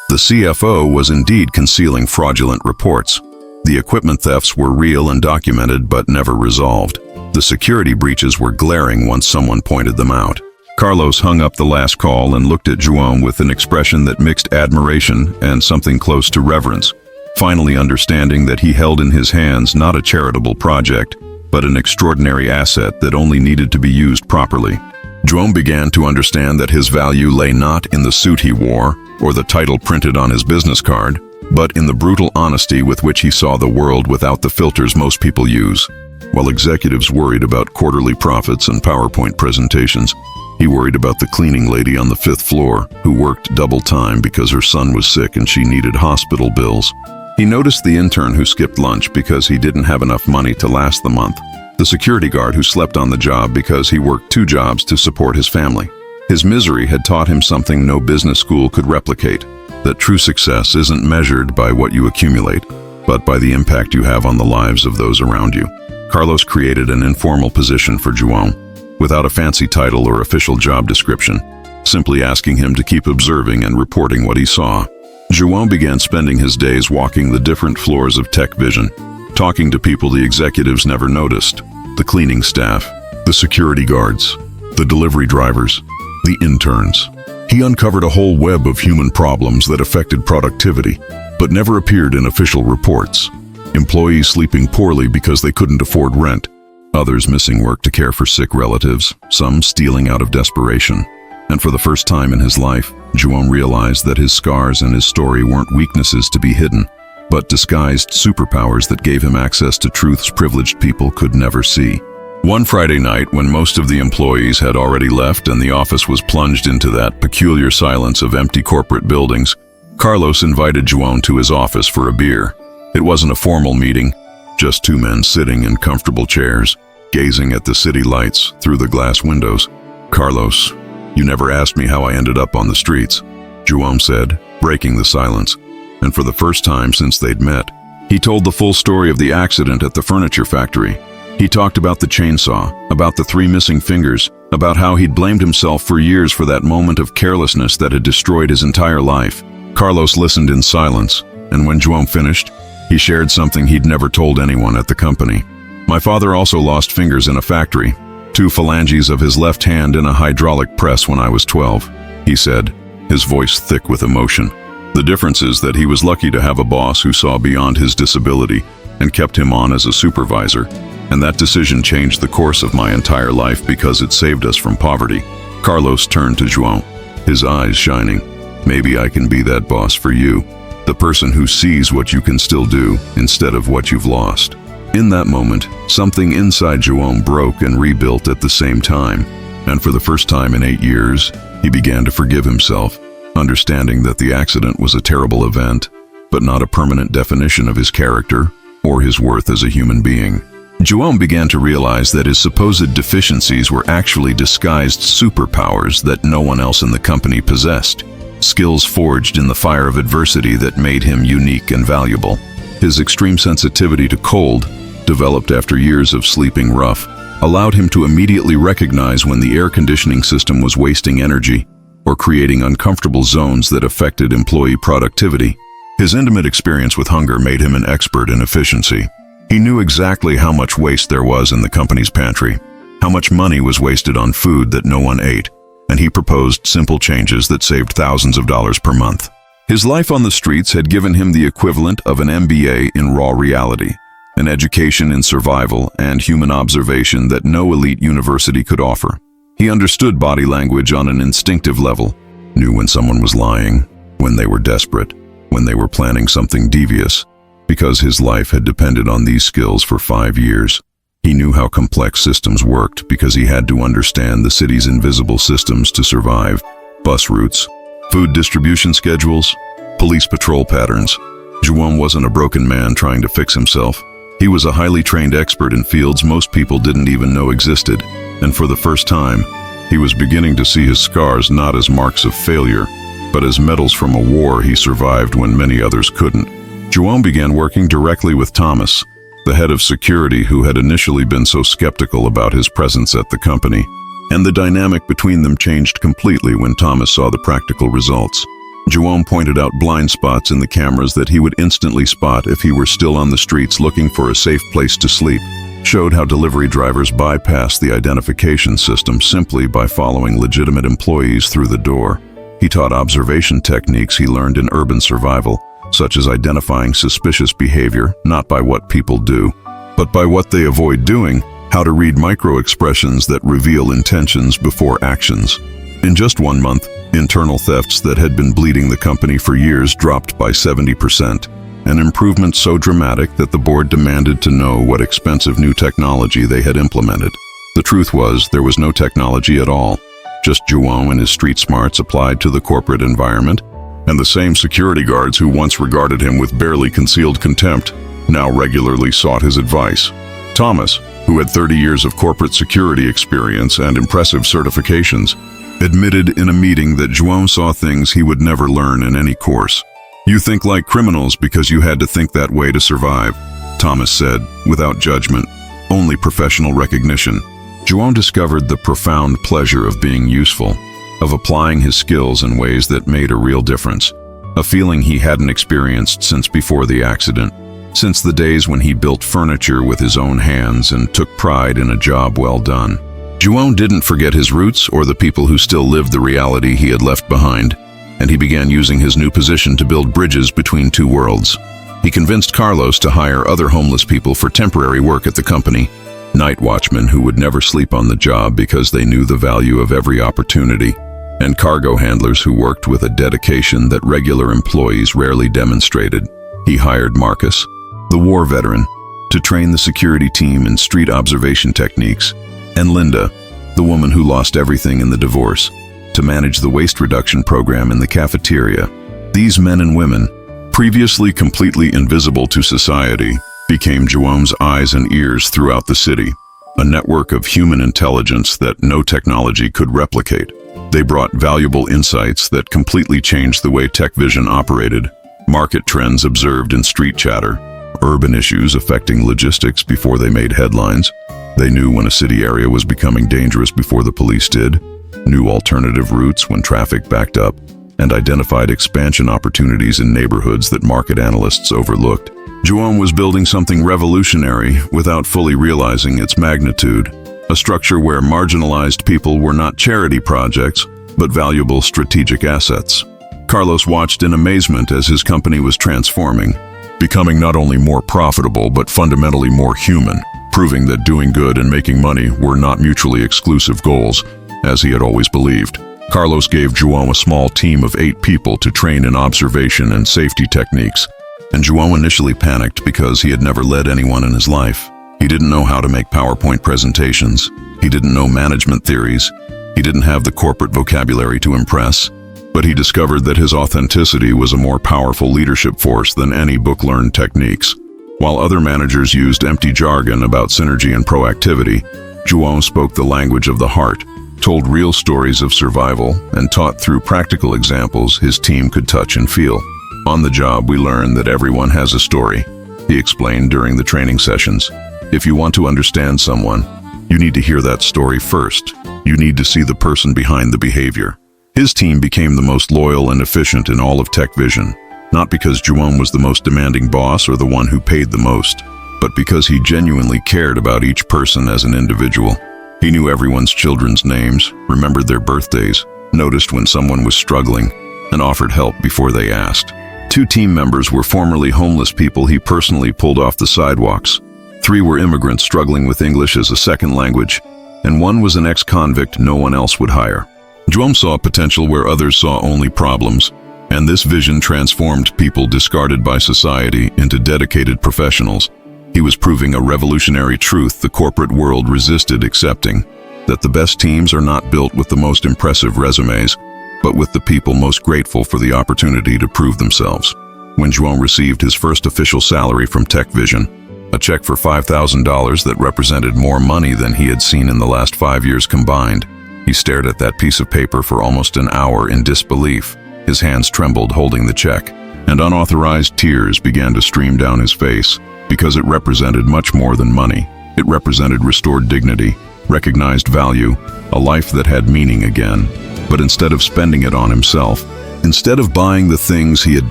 The CFO was indeed concealing fraudulent reports. The equipment thefts were real and documented but never resolved. The security breaches were glaring once someone pointed them out. Carlos hung up the last call and looked at João with an expression that mixed admiration and something close to reverence, finally understanding that he held in his hands not a charitable project, but an extraordinary asset that only needed to be used properly. João began to understand that his value lay not in the suit he wore or the title printed on his business card, but in the brutal honesty with which he saw the world without the filters most people use. While executives worried about quarterly profits and PowerPoint presentations, He worried about the cleaning lady on the 5th floor, who worked double time because her son was sick and she needed hospital bills. He noticed the intern who skipped lunch because he didn't have enough money to last the month. The security guard who slept on the job because he worked 2 jobs to support his family. His misery had taught him something no business school could replicate, that true success isn't measured by what you accumulate, but by the impact you have on the lives of those around you. Carlos created an informal position for João, without a fancy title or official job description, simply asking him to keep observing and reporting what he saw. João began spending his days walking the different floors of Tech Vision, talking to people the executives never noticed, the cleaning staff, the security guards, the delivery drivers, the interns. He uncovered a whole web of human problems that affected productivity, but never appeared in official reports. Employees sleeping poorly because they couldn't afford rent, others missing work to care for sick relatives, some stealing out of desperation. And for the first time in his life, João realized that his scars and his story weren't weaknesses to be hidden, but disguised superpowers that gave him access to truths privileged people could never see. One Friday night, when most of the employees had already left and the office was plunged into that peculiar silence of empty corporate buildings, Carlos invited João to his office for a beer. It wasn't a formal meeting, just 2 men sitting in comfortable chairs, gazing at the city lights through the glass windows. "Carlos, you never asked me how I ended up on the streets," João said, breaking the silence. And for the first time since they'd met, he told the full story of the accident at the furniture factory. He talked about the chainsaw, about the 3 missing fingers, about how he'd blamed himself for years for that moment of carelessness that had destroyed his entire life. Carlos listened in silence, and when João finished, he shared something he'd never told anyone at the company. "My father also lost fingers in a factory, 2 phalanges of his left hand in a hydraulic press when I was 12, he said, his voice thick with emotion. The difference is that he was lucky to have a boss who saw beyond his disability and kept him on as a supervisor, and that decision changed the course of my entire life because it saved us from poverty." Carlos turned to João, his eyes shining. "Maybe I can be that boss for you, the person who sees what you can still do instead of what you've lost." In that moment, something inside João broke and rebuilt at the same time, and for the first time in 8 years, he began to forgive himself, understanding that the accident was a terrible event, but not a permanent definition of his character or his worth as a human being. João began to realize that his supposed deficiencies were actually disguised superpowers that no one else in the company possessed, skills forged in the fire of adversity that made him unique and valuable. His extreme sensitivity to cold, developed after years of sleeping rough, allowed him to immediately recognize when the air conditioning system was wasting energy or creating uncomfortable zones that affected employee productivity. His intimate experience with hunger made him an expert in efficiency. He knew exactly how much waste there was in the company's pantry, how much money was wasted on food that no one ate, and he proposed simple changes that saved thousands of dollars per month. His life on the streets had given him the equivalent of an MBA in raw reality, an education in survival and human observation that no elite university could offer. He understood body language on an instinctive level, knew when someone was lying, when they were desperate, when they were planning something devious. Because his life had depended on these skills for 5 years, he knew how complex systems worked because he had to understand the city's invisible systems to survive: bus routes, food distribution schedules, police patrol patterns. João wasn't a broken man trying to fix himself. He was a highly trained expert in fields most people didn't even know existed, and for the first time, he was beginning to see his scars not as marks of failure, but as medals from a war he survived when many others couldn't. João began working directly with Thomas, the head of security who had initially been so skeptical about his presence at the company, and the dynamic between them changed completely when Thomas saw the practical results. João pointed out blind spots in the cameras that he would instantly spot if he were still on the streets looking for a safe place to sleep, showed how delivery drivers bypassed the identification system simply by following legitimate employees through the door. He taught observation techniques he learned in urban survival, such as identifying suspicious behavior not by what people do, but by what they avoid doing, how to read micro-expressions that reveal intentions before actions. In just 1 month, internal thefts that had been bleeding the company for years dropped by 70%, an improvement so dramatic that the board demanded to know what expensive new technology they had implemented. The truth was, there was no technology at all. just João and his street smarts applied to the corporate environment, and the same security guards who once regarded him with barely concealed contempt now regularly sought his advice. Thomas, who had 30 years of corporate security experience and impressive certifications, admitted in a meeting that João saw things he would never learn in any course. "You think like criminals because you had to think that way to survive," Thomas said, without judgment, only professional recognition. João discovered the profound pleasure of being useful, of applying his skills in ways that made a real difference, a feeling he hadn't experienced since before the accident, since the days when he built furniture with his own hands and took pride in a job well done. João didn't forget his roots or the people who still lived the reality he had left behind, and he began using his new position to build bridges between two worlds. He convinced Carlos to hire other homeless people for temporary work at the company, night watchmen who would never sleep on the job because they knew the value of every opportunity, and cargo handlers who worked with a dedication that regular employees rarely demonstrated. He hired Marcus, the war veteran, to train the security team in street observation techniques, and Linda, the woman who lost everything in the divorce, to manage the waste reduction program in the cafeteria. These men and women, previously completely invisible to society, became João's eyes and ears throughout the city, a network of human intelligence that no technology could replicate. They brought valuable insights that completely changed the way TechVision operated, market trends observed in street chatter, urban issues affecting logistics before they made headlines. They knew when a city area was becoming dangerous before the police did, knew alternative routes when traffic backed up, and identified expansion opportunities in neighborhoods that market analysts overlooked. João was building something revolutionary without fully realizing its magnitude, a structure where marginalized people were not charity projects, but valuable strategic assets. Carlos watched in amazement as his company was transforming, becoming not only more profitable but fundamentally more human, proving that doing good and making money were not mutually exclusive goals, as he had always believed. Carlos gave João a small team of 8 people to train in observation and safety techniques, and João initially panicked because he had never led anyone in his life. He didn't know how to make PowerPoint presentations, he didn't know management theories, he didn't have the corporate vocabulary to impress, but he discovered that his authenticity was a more powerful leadership force than any book-learned techniques. While other managers used empty jargon about synergy and proactivity, João spoke the language of the heart, told real stories of survival, and taught through practical examples his team could touch and feel. "On the job, we learned that everyone has a story," he explained during the training sessions. "If you want to understand someone, you need to hear that story first. You need to see the person behind the behavior." His team became the most loyal and efficient in all of TechVision, not because João was the most demanding boss or the one who paid the most, but because he genuinely cared about each person as an individual. He knew everyone's children's names, remembered their birthdays, noticed when someone was struggling, and offered help before they asked. 2 team members were formerly homeless people he personally pulled off the sidewalks. 3 were immigrants struggling with English as a second language, and 1 was an ex-convict no one else would hire. João saw potential where others saw only problems, and this vision transformed people discarded by society into dedicated professionals. He was proving a revolutionary truth the corporate world resisted accepting, that the best teams are not built with the most impressive resumes, but with the people most grateful for the opportunity to prove themselves. When João received his first official salary from TechVision, a check for $5,000 that represented more money than he had seen in the last 5 years combined, he stared at that piece of paper for almost an hour in disbelief. His hands trembled holding the check, and unauthorized tears began to stream down his face, because it represented much more than money. It represented restored dignity, recognized value, a life that had meaning again. But instead of spending it on himself, instead of buying the things he had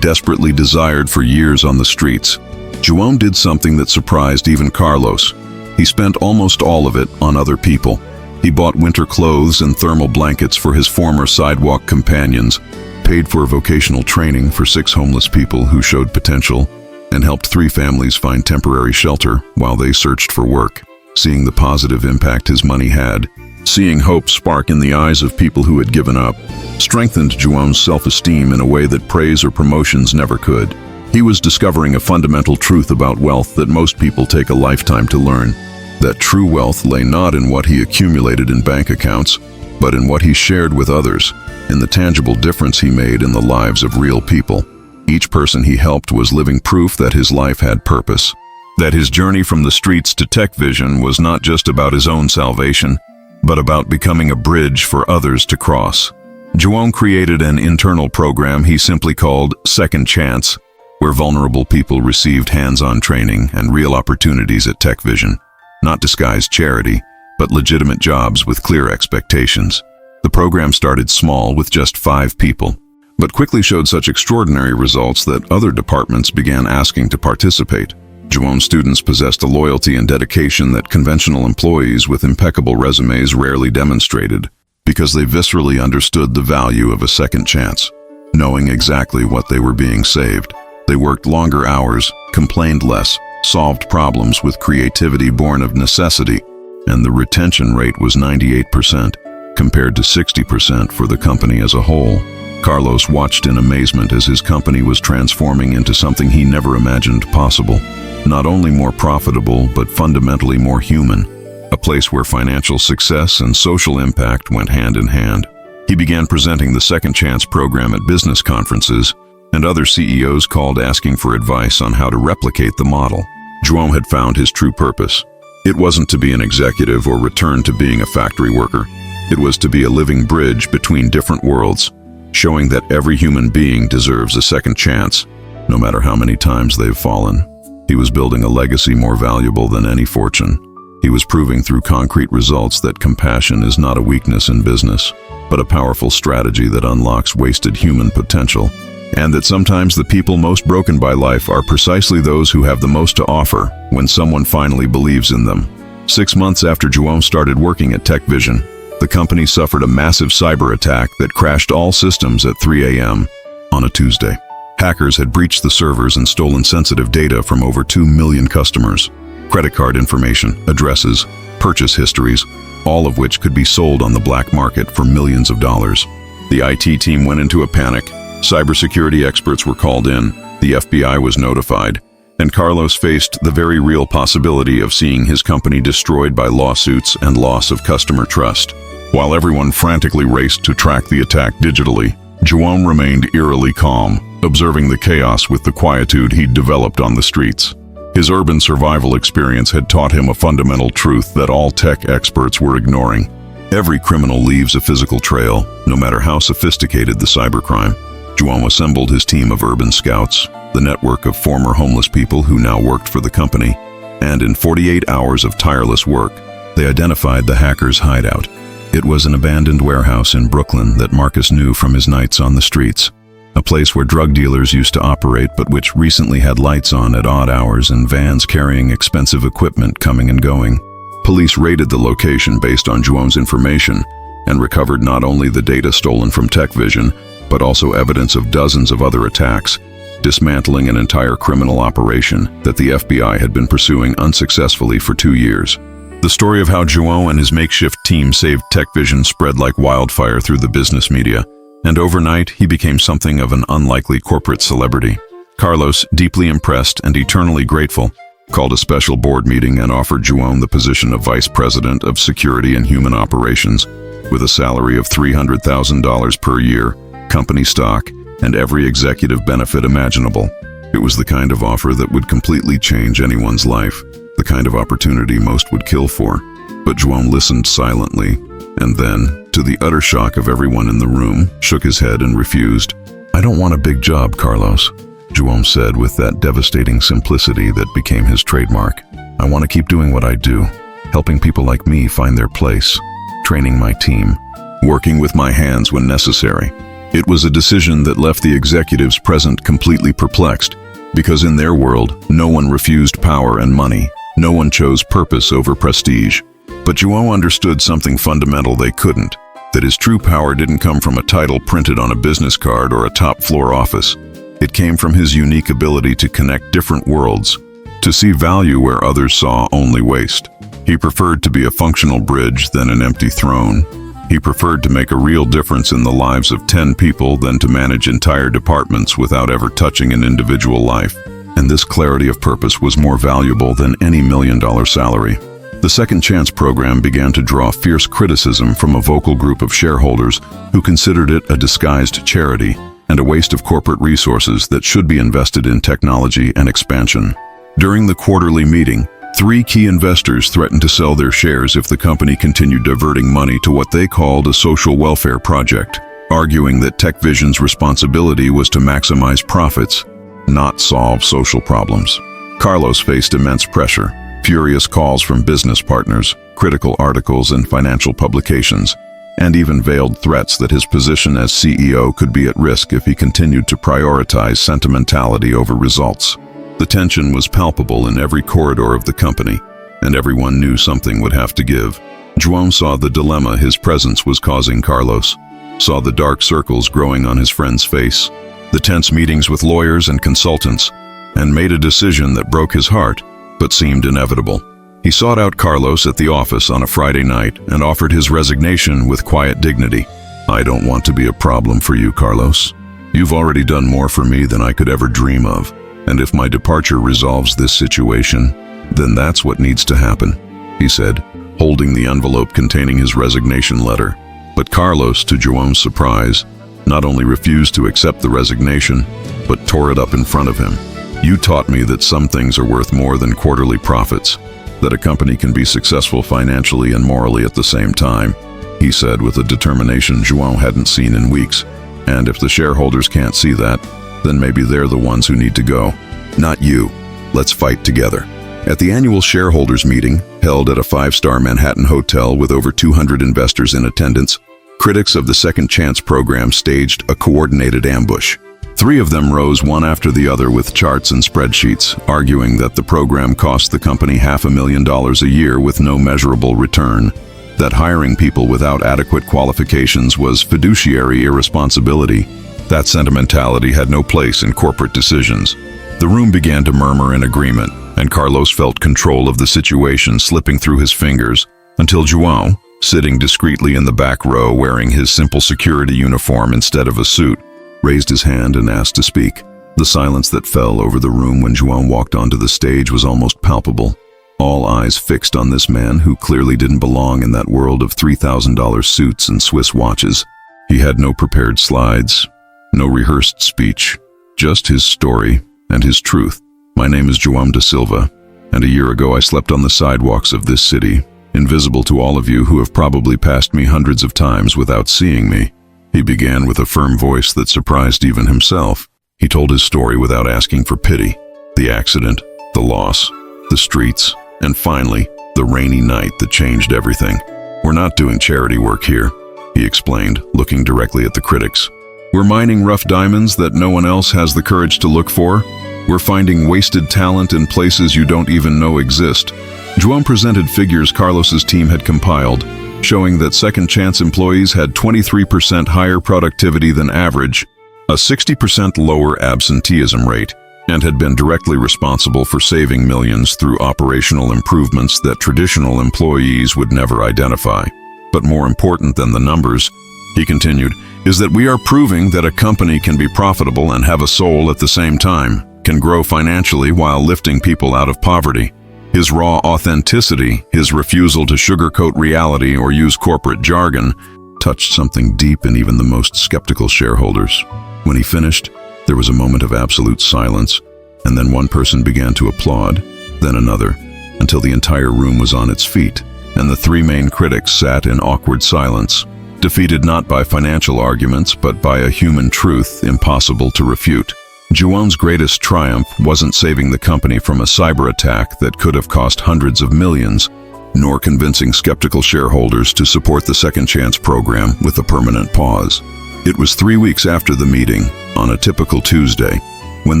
desperately desired for years on the streets, João did something that surprised even Carlos. He spent almost all of it on other people. He bought winter clothes and thermal blankets for his former sidewalk companions, paid for vocational training for 6 homeless people who showed potential, and helped 3 families find temporary shelter while they searched for work. Seeing the positive impact his money had, seeing hope spark in the eyes of people who had given up, strengthened João's self-esteem in a way that praise or promotions never could. He was discovering a fundamental truth about wealth that most people take a lifetime to learn. that true wealth lay not in what he accumulated in bank accounts, but in what he shared with others, in the tangible difference he made in the lives of real people. Each person he helped was living proof that his life had purpose, that his journey from the streets to tech vision was not just about his own salvation, but about becoming a bridge for others to cross. João created an internal program he simply called Second Chance, where vulnerable people received hands-on training and real opportunities at Tech Vision. Not disguised charity, but legitimate jobs with clear expectations. The program started small with just 5 people, but quickly showed such extraordinary results that other departments began asking to participate. João's students possessed a loyalty and dedication that conventional employees with impeccable resumes rarely demonstrated, because they viscerally understood the value of a second chance. Knowing exactly what they were being saved, they worked longer hours, complained less, solved problems with creativity born of necessity, and the retention rate was 98%, compared to 60% for the company as a whole. Carlos watched in amazement as his company was transforming into something he never imagined possible. Not only more profitable, but fundamentally more human, a place where financial success and social impact went hand in hand. He began presenting the Second Chance program at business conferences, and other CEOs called asking for advice on how to replicate the model. João had found his true purpose. It wasn't to be an executive or return to being a factory worker. It was to be a living bridge between different worlds, showing that every human being deserves a second chance, no matter how many times they've fallen. He was building a legacy more valuable than any fortune. He was proving through concrete results that compassion is not a weakness in business, but a powerful strategy that unlocks wasted human potential, and that sometimes the people most broken by life are precisely those who have the most to offer when someone finally believes in them. 6 months after João started working at Tech Vision, the company suffered a massive cyber attack that crashed all systems at 3 a.m. on a Tuesday. Hackers had breached the servers and stolen sensitive data from over 2 million customers. Credit card information, addresses, purchase histories, all of which could be sold on the black market for millions of dollars. The IT team went into a panic. Cybersecurity experts were called in, the FBI was notified, and Carlos faced the very real possibility of seeing his company destroyed by lawsuits and loss of customer trust. While everyone frantically raced to track the attack digitally, João remained eerily calm, observing the chaos with the quietude he'd developed on the streets. His urban survival experience had taught him a fundamental truth that all tech experts were ignoring. Every criminal leaves a physical trail, no matter how sophisticated the cybercrime. João assembled his team of urban scouts, the network of former homeless people who now worked for the company, and in 48 hours of tireless work, they identified the hackers' hideout. It was an abandoned warehouse in Brooklyn that Marcus knew from his nights on the streets, a place where drug dealers used to operate but which recently had lights on at odd hours and vans carrying expensive equipment coming and going. Police raided the location based on João's information and recovered not only the data stolen from Tech Vision, but also evidence of dozens of other attacks, dismantling an entire criminal operation that the FBI had been pursuing unsuccessfully for 2 years. The story of how João and his makeshift team saved Tech Vision spread like wildfire through the business media, and overnight he became something of an unlikely corporate celebrity. Carlos, deeply impressed and eternally grateful, called a special board meeting and offered João the position of Vice President of Security and Human Operations, with a salary of $300,000 per year, company stock, and every executive benefit imaginable. It was the kind of offer that would completely change anyone's life, the kind of opportunity most would kill for. But João listened silently, and then, to the utter shock of everyone in the room, shook his head and refused. "I don't want a big job, Carlos," João said with that devastating simplicity that became his trademark. "I want to keep doing what I do, helping people like me find their place, training my team, working with my hands when necessary." It was a decision that left the executives present completely perplexed, because in their world, no one refused power and money. No one chose purpose over prestige. But João understood something fundamental they couldn't, that his true power didn't come from a title printed on a business card or a top-floor office. It came from his unique ability to connect different worlds, to see value where others saw only waste. He preferred to be a functional bridge than an empty throne. He preferred to make a real difference in the lives of 10 people than to manage entire departments without ever touching an individual life. And this clarity of purpose was more valuable than any $1 million salary. The Second Chance program began to draw fierce criticism from a vocal group of shareholders who considered it a disguised charity and a waste of corporate resources that should be invested in technology and expansion. During the quarterly meeting, 3 key investors threatened to sell their shares if the company continued diverting money to what they called a social welfare project, arguing that TechVision's responsibility was to maximize profits, not solve social problems. Carlos faced immense pressure, furious calls from business partners, critical articles in financial publications, and even veiled threats that his position as CEO could be at risk if he continued to prioritize sentimentality over results. The tension was palpable in every corridor of the company, and everyone knew something would have to give. João saw the dilemma his presence was causing Carlos, saw the dark circles growing on his friend's face, the tense meetings with lawyers and consultants, and made a decision that broke his heart, but seemed inevitable. He sought out Carlos at the office on a Friday night and offered his resignation with quiet dignity. "I don't want to be a problem for you, Carlos. You've already done more for me than I could ever dream of, and if my departure resolves this situation, then that's what needs to happen," he said, holding the envelope containing his resignation letter. But Carlos, to João's surprise, not only refused to accept the resignation, but tore it up in front of him. "You taught me that some things are worth more than quarterly profits, that a company can be successful financially and morally at the same time," he said with a determination João hadn't seen in weeks. "And if the shareholders can't see that, then maybe they're the ones who need to go. Not you. Let's fight together." At the annual shareholders meeting, held at a 5-star Manhattan hotel with over 200 investors in attendance, critics of the Second Chance program staged a coordinated ambush. 3 of them rose one after the other with charts and spreadsheets, arguing that the program cost the company $500,000 a year with no measurable return, that hiring people without adequate qualifications was fiduciary irresponsibility, that sentimentality had no place in corporate decisions. The room began to murmur in agreement, and Carlos felt control of the situation slipping through his fingers, until João, sitting discreetly in the back row wearing his simple security uniform instead of a suit, raised his hand and asked to speak. The silence that fell over the room when João walked onto the stage was almost palpable, all eyes fixed on this man who clearly didn't belong in that world of $3,000 suits and Swiss watches. He had no prepared slides, no rehearsed speech, just his story and his truth. "My name is João da Silva, and a year ago I slept on the sidewalks of this city, invisible to all of you who have probably passed me hundreds of times without seeing me." He began with a firm voice that surprised even himself. He told his story without asking for pity. The accident, the loss, the streets, and finally, the rainy night that changed everything. "We're not doing charity work here," he explained, looking directly at the critics. "We're mining rough diamonds that no one else has the courage to look for. We're finding wasted talent in places you don't even know exist." João presented figures Carlos's team had compiled, showing that Second Chance employees had 23% higher productivity than average, a 60% lower absenteeism rate, and had been directly responsible for saving millions through operational improvements that traditional employees would never identify. "But more important than the numbers," he continued, "is that we are proving that a company can be profitable and have a soul at the same time, can grow financially while lifting people out of poverty." His raw authenticity, his refusal to sugarcoat reality or use corporate jargon, touched something deep in even the most skeptical shareholders. When he finished, there was a moment of absolute silence, and then one person began to applaud, then another, until the entire room was on its feet, and the 3 main critics sat in awkward silence, defeated not by financial arguments but by a human truth impossible to refute. João's greatest triumph wasn't saving the company from a cyber attack that could have cost hundreds of millions, nor convincing skeptical shareholders to support the Second Chance program with a permanent pause. It was 3 weeks after the meeting, on a typical Tuesday, when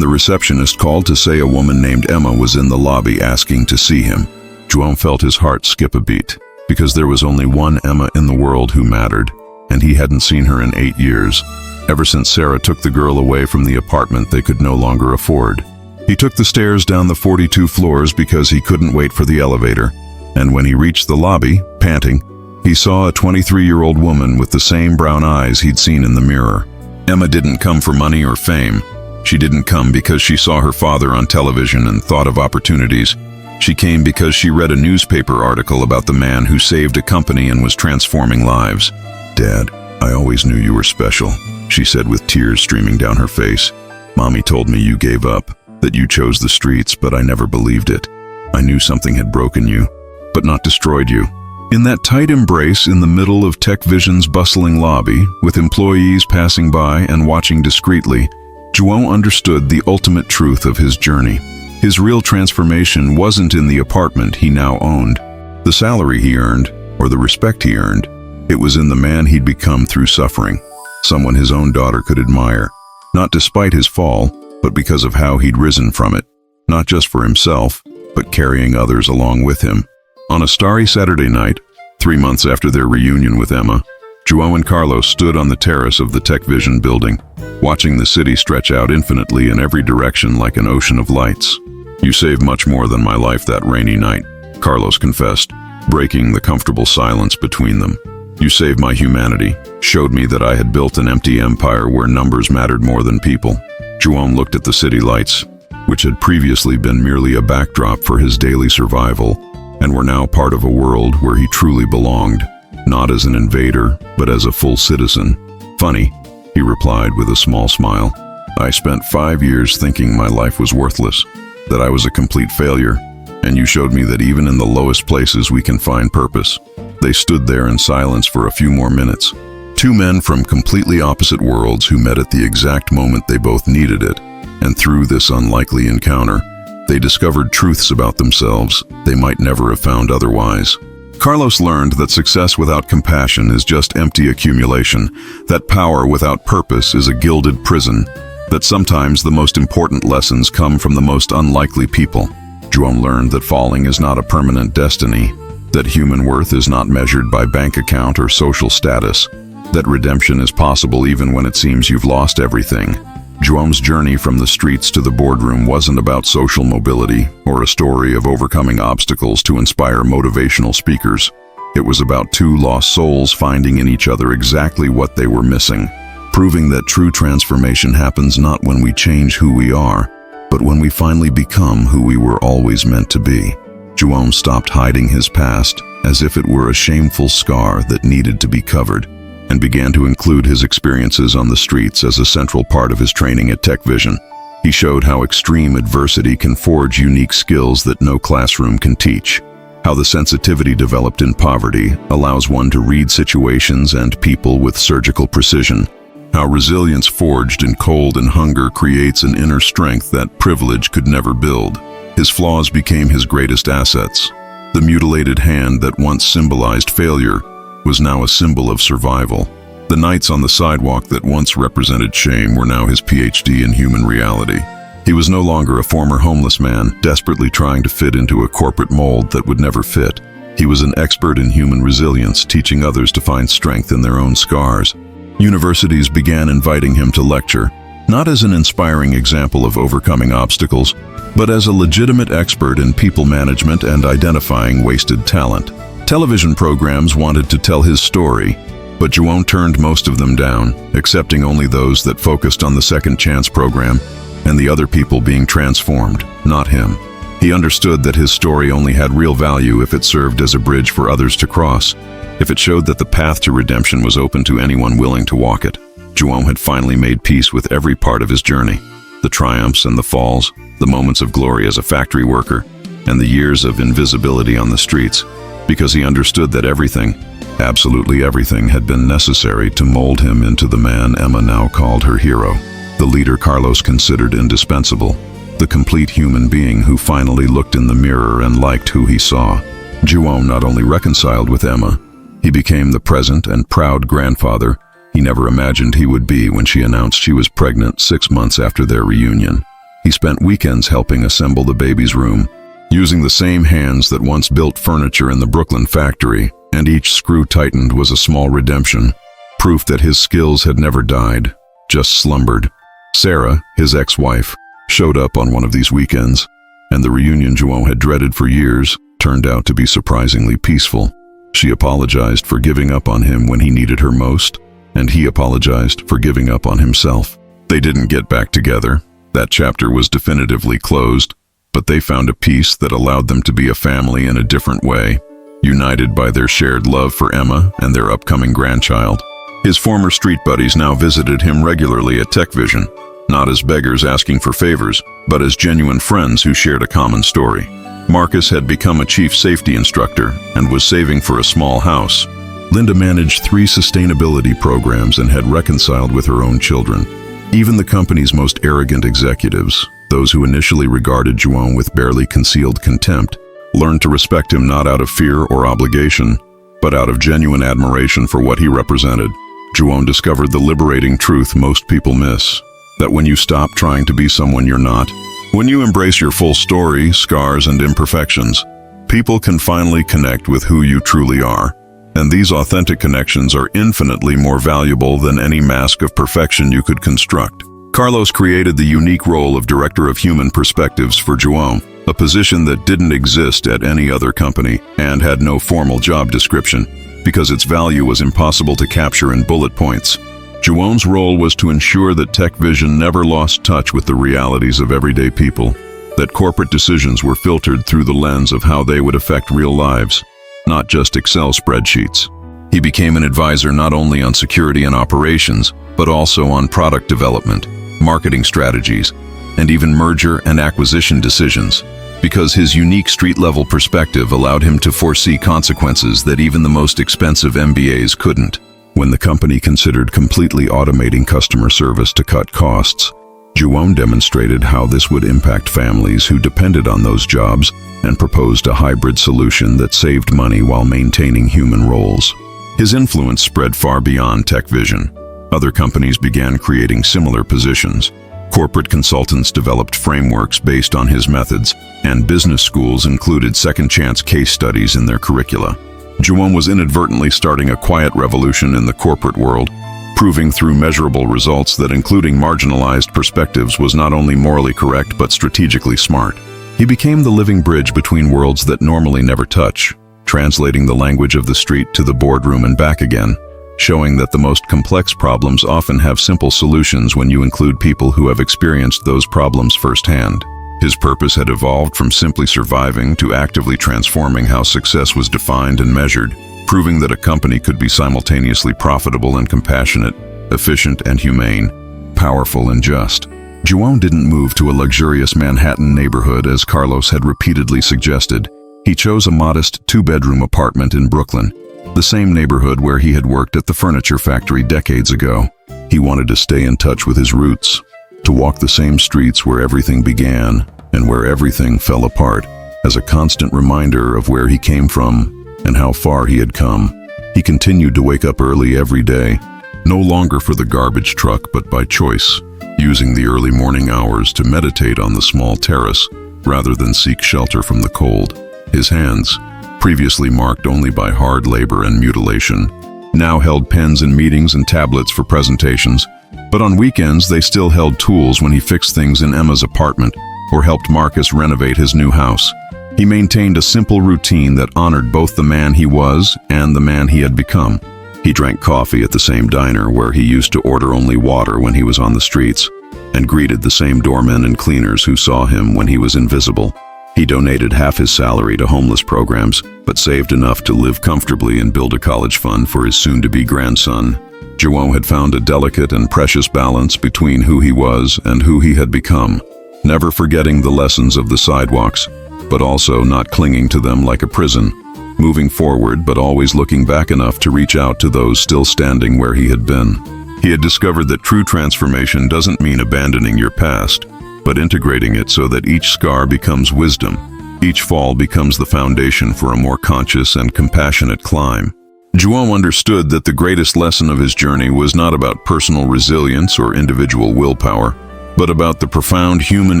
the receptionist called to say a woman named Emma was in the lobby asking to see him. João felt his heart skip a beat, because there was only one Emma in the world who mattered, and he hadn't seen her in 8 years. Ever since Sarah took the girl away from the apartment they could no longer afford. He took the stairs down the 42 floors because he couldn't wait for the elevator, and when he reached the lobby, panting, he saw a 23-year-old woman with the same brown eyes he'd seen in the mirror. Emma didn't come for money or fame. She didn't come because she saw her father on television and thought of opportunities. She came because she read a newspaper article about the man who saved a company and was transforming lives. "Dad, I always knew you were special," she said with tears streaming down her face. "Mommy told me you gave up, that you chose the streets, but I never believed it. I knew something had broken you, but not destroyed you." In that tight embrace in the middle of TechVision's bustling lobby, with employees passing by and watching discreetly, João understood the ultimate truth of his journey. His real transformation wasn't in the apartment he now owned, the salary he earned, or the respect he earned. It was in the man he'd become through suffering, someone his own daughter could admire, not despite his fall, but because of how he'd risen from it, not just for himself, but carrying others along with him. On a starry Saturday night, 3 months after their reunion with Emma, João and Carlos stood on the terrace of the TechVision building, watching the city stretch out infinitely in every direction like an ocean of lights. "You saved much more than my life that rainy night," Carlos confessed, breaking the comfortable silence between them. "You saved my humanity, showed me that I had built an empty empire where numbers mattered more than people." João looked at the city lights, which had previously been merely a backdrop for his daily survival, and were now part of a world where he truly belonged, not as an invader, but as a full citizen. "Funny," he replied with a small smile. "I spent 5 years thinking my life was worthless, that I was a complete failure, and you showed me that even in the lowest places we can find purpose." They stood there in silence for a few more minutes. Two men from completely opposite worlds who met at the exact moment they both needed it, and through this unlikely encounter, they discovered truths about themselves they might never have found otherwise. Carlos learned that success without compassion is just empty accumulation, that power without purpose is a gilded prison, that sometimes the most important lessons come from the most unlikely people. João learned that falling is not a permanent destiny, that human worth is not measured by bank account or social status, that redemption is possible even when it seems you've lost everything. João's journey from the streets to the boardroom wasn't about social mobility or a story of overcoming obstacles to inspire motivational speakers. It was about two lost souls finding in each other exactly what they were missing, proving that true transformation happens not when we change who we are, but when we finally become who we were always meant to be. João stopped hiding his past as if it were a shameful scar that needed to be covered, and began to include his experiences on the streets as a central part of his training at TechVision. He showed how extreme adversity can forge unique skills that no classroom can teach, how the sensitivity developed in poverty allows one to read situations and people with surgical precision, how resilience forged in cold and hunger creates an inner strength that privilege could never build. His flaws became his greatest assets. The mutilated hand that once symbolized failure was now a symbol of survival. The nights on the sidewalk that once represented shame were now his PhD in human reality. He was no longer a former homeless man, desperately trying to fit into a corporate mold that would never fit. He was an expert in human resilience, teaching others to find strength in their own scars. Universities began inviting him to lecture, not as an inspiring example of overcoming obstacles, but as a legitimate expert in people management and identifying wasted talent. Television programs wanted to tell his story, but João turned most of them down, accepting only those that focused on the Second Chance program and the other people being transformed, not him. He understood that his story only had real value if it served as a bridge for others to cross, if it showed that the path to redemption was open to anyone willing to walk it. João had finally made peace with every part of his journey, the triumphs and the falls, the moments of glory as a factory worker, and the years of invisibility on the streets, because he understood that everything, absolutely everything, had been necessary to mold him into the man Emma now called her hero, the leader Carlos considered indispensable, the complete human being who finally looked in the mirror and liked who he saw. João not only reconciled with Emma, he became the present and proud grandfather he never imagined he would be when she announced she was pregnant 6 months after their reunion. He spent weekends helping assemble the baby's room, using the same hands that once built furniture in the Brooklyn factory, and each screw tightened was a small redemption, proof that his skills had never died, just slumbered. Sarah, his ex-wife, showed up on one of these weekends, and the reunion João had dreaded for years turned out to be surprisingly peaceful. She apologized for giving up on him when he needed her most, and he apologized for giving up on himself. They didn't get back together. That chapter was definitively closed, but they found a peace that allowed them to be a family in a different way, united by their shared love for Emma and their upcoming grandchild. His former street buddies now visited him regularly at TechVision, not as beggars asking for favors, but as genuine friends who shared a common story. Marcus had become a chief safety instructor and was saving for a small house. Linda managed 3 sustainability programs and had reconciled with her own children. Even the company's most arrogant executives, those who initially regarded João with barely concealed contempt, learned to respect him not out of fear or obligation, but out of genuine admiration for what he represented. João discovered the liberating truth most people miss, that when you stop trying to be someone you're not, when you embrace your full story, scars, and imperfections, people can finally connect with who you truly are. And these authentic connections are infinitely more valuable than any mask of perfection you could construct. Carlos created the unique role of Director of Human Perspectives for João, a position that didn't exist at any other company and had no formal job description, because its value was impossible to capture in bullet points. João's role was to ensure that TechVision never lost touch with the realities of everyday people, that corporate decisions were filtered through the lens of how they would affect real lives, not just Excel spreadsheets. He became an advisor not only on security and operations, but also on product development, marketing strategies, and even merger and acquisition decisions, because his unique street-level perspective allowed him to foresee consequences that even the most expensive MBAs couldn't. When the company considered completely automating customer service to cut costs, João demonstrated how this would impact families who depended on those jobs and proposed a hybrid solution that saved money while maintaining human roles. His influence spread far beyond TechVision. Other companies began creating similar positions. Corporate consultants developed frameworks based on his methods, and business schools included second-chance case studies in their curricula. João was inadvertently starting a quiet revolution in the corporate world, proving through measurable results that including marginalized perspectives was not only morally correct but strategically smart. He became the living bridge between worlds that normally never touch, translating the language of the street to the boardroom and back again, showing that the most complex problems often have simple solutions when you include people who have experienced those problems firsthand. His purpose had evolved from simply surviving to actively transforming how success was defined and measured, proving that a company could be simultaneously profitable and compassionate, efficient and humane, powerful and just. João didn't move to a luxurious Manhattan neighborhood as Carlos had repeatedly suggested. He chose a modest 2-bedroom apartment in Brooklyn, the same neighborhood where he had worked at the furniture factory decades ago. He wanted to stay in touch with his roots, to walk the same streets where everything began and where everything fell apart, as a constant reminder of where he came from and how far he had come. He continued to wake up early every day, no longer for the garbage truck but by choice, using the early morning hours to meditate on the small terrace rather than seek shelter from the cold. His hands, previously marked only by hard labor and mutilation, now held pens in meetings and tablets for presentations, but on weekends they still held tools when he fixed things in Emma's apartment or helped Marcus renovate his new house. He maintained a simple routine that honored both the man he was and the man he had become. He drank coffee at the same diner where he used to order only water when he was on the streets, and greeted the same doormen and cleaners who saw him when he was invisible. He donated half his salary to homeless programs, but saved enough to live comfortably and build a college fund for his soon-to-be grandson. João had found a delicate and precious balance between who he was and who he had become, never forgetting the lessons of the sidewalks, but also not clinging to them like a prison, moving forward but always looking back enough to reach out to those still standing where he had been. He had discovered that true transformation doesn't mean abandoning your past, but integrating it so that each scar becomes wisdom, each fall becomes the foundation for a more conscious and compassionate climb. João understood that the greatest lesson of his journey was not about personal resilience or individual willpower, but about the profound human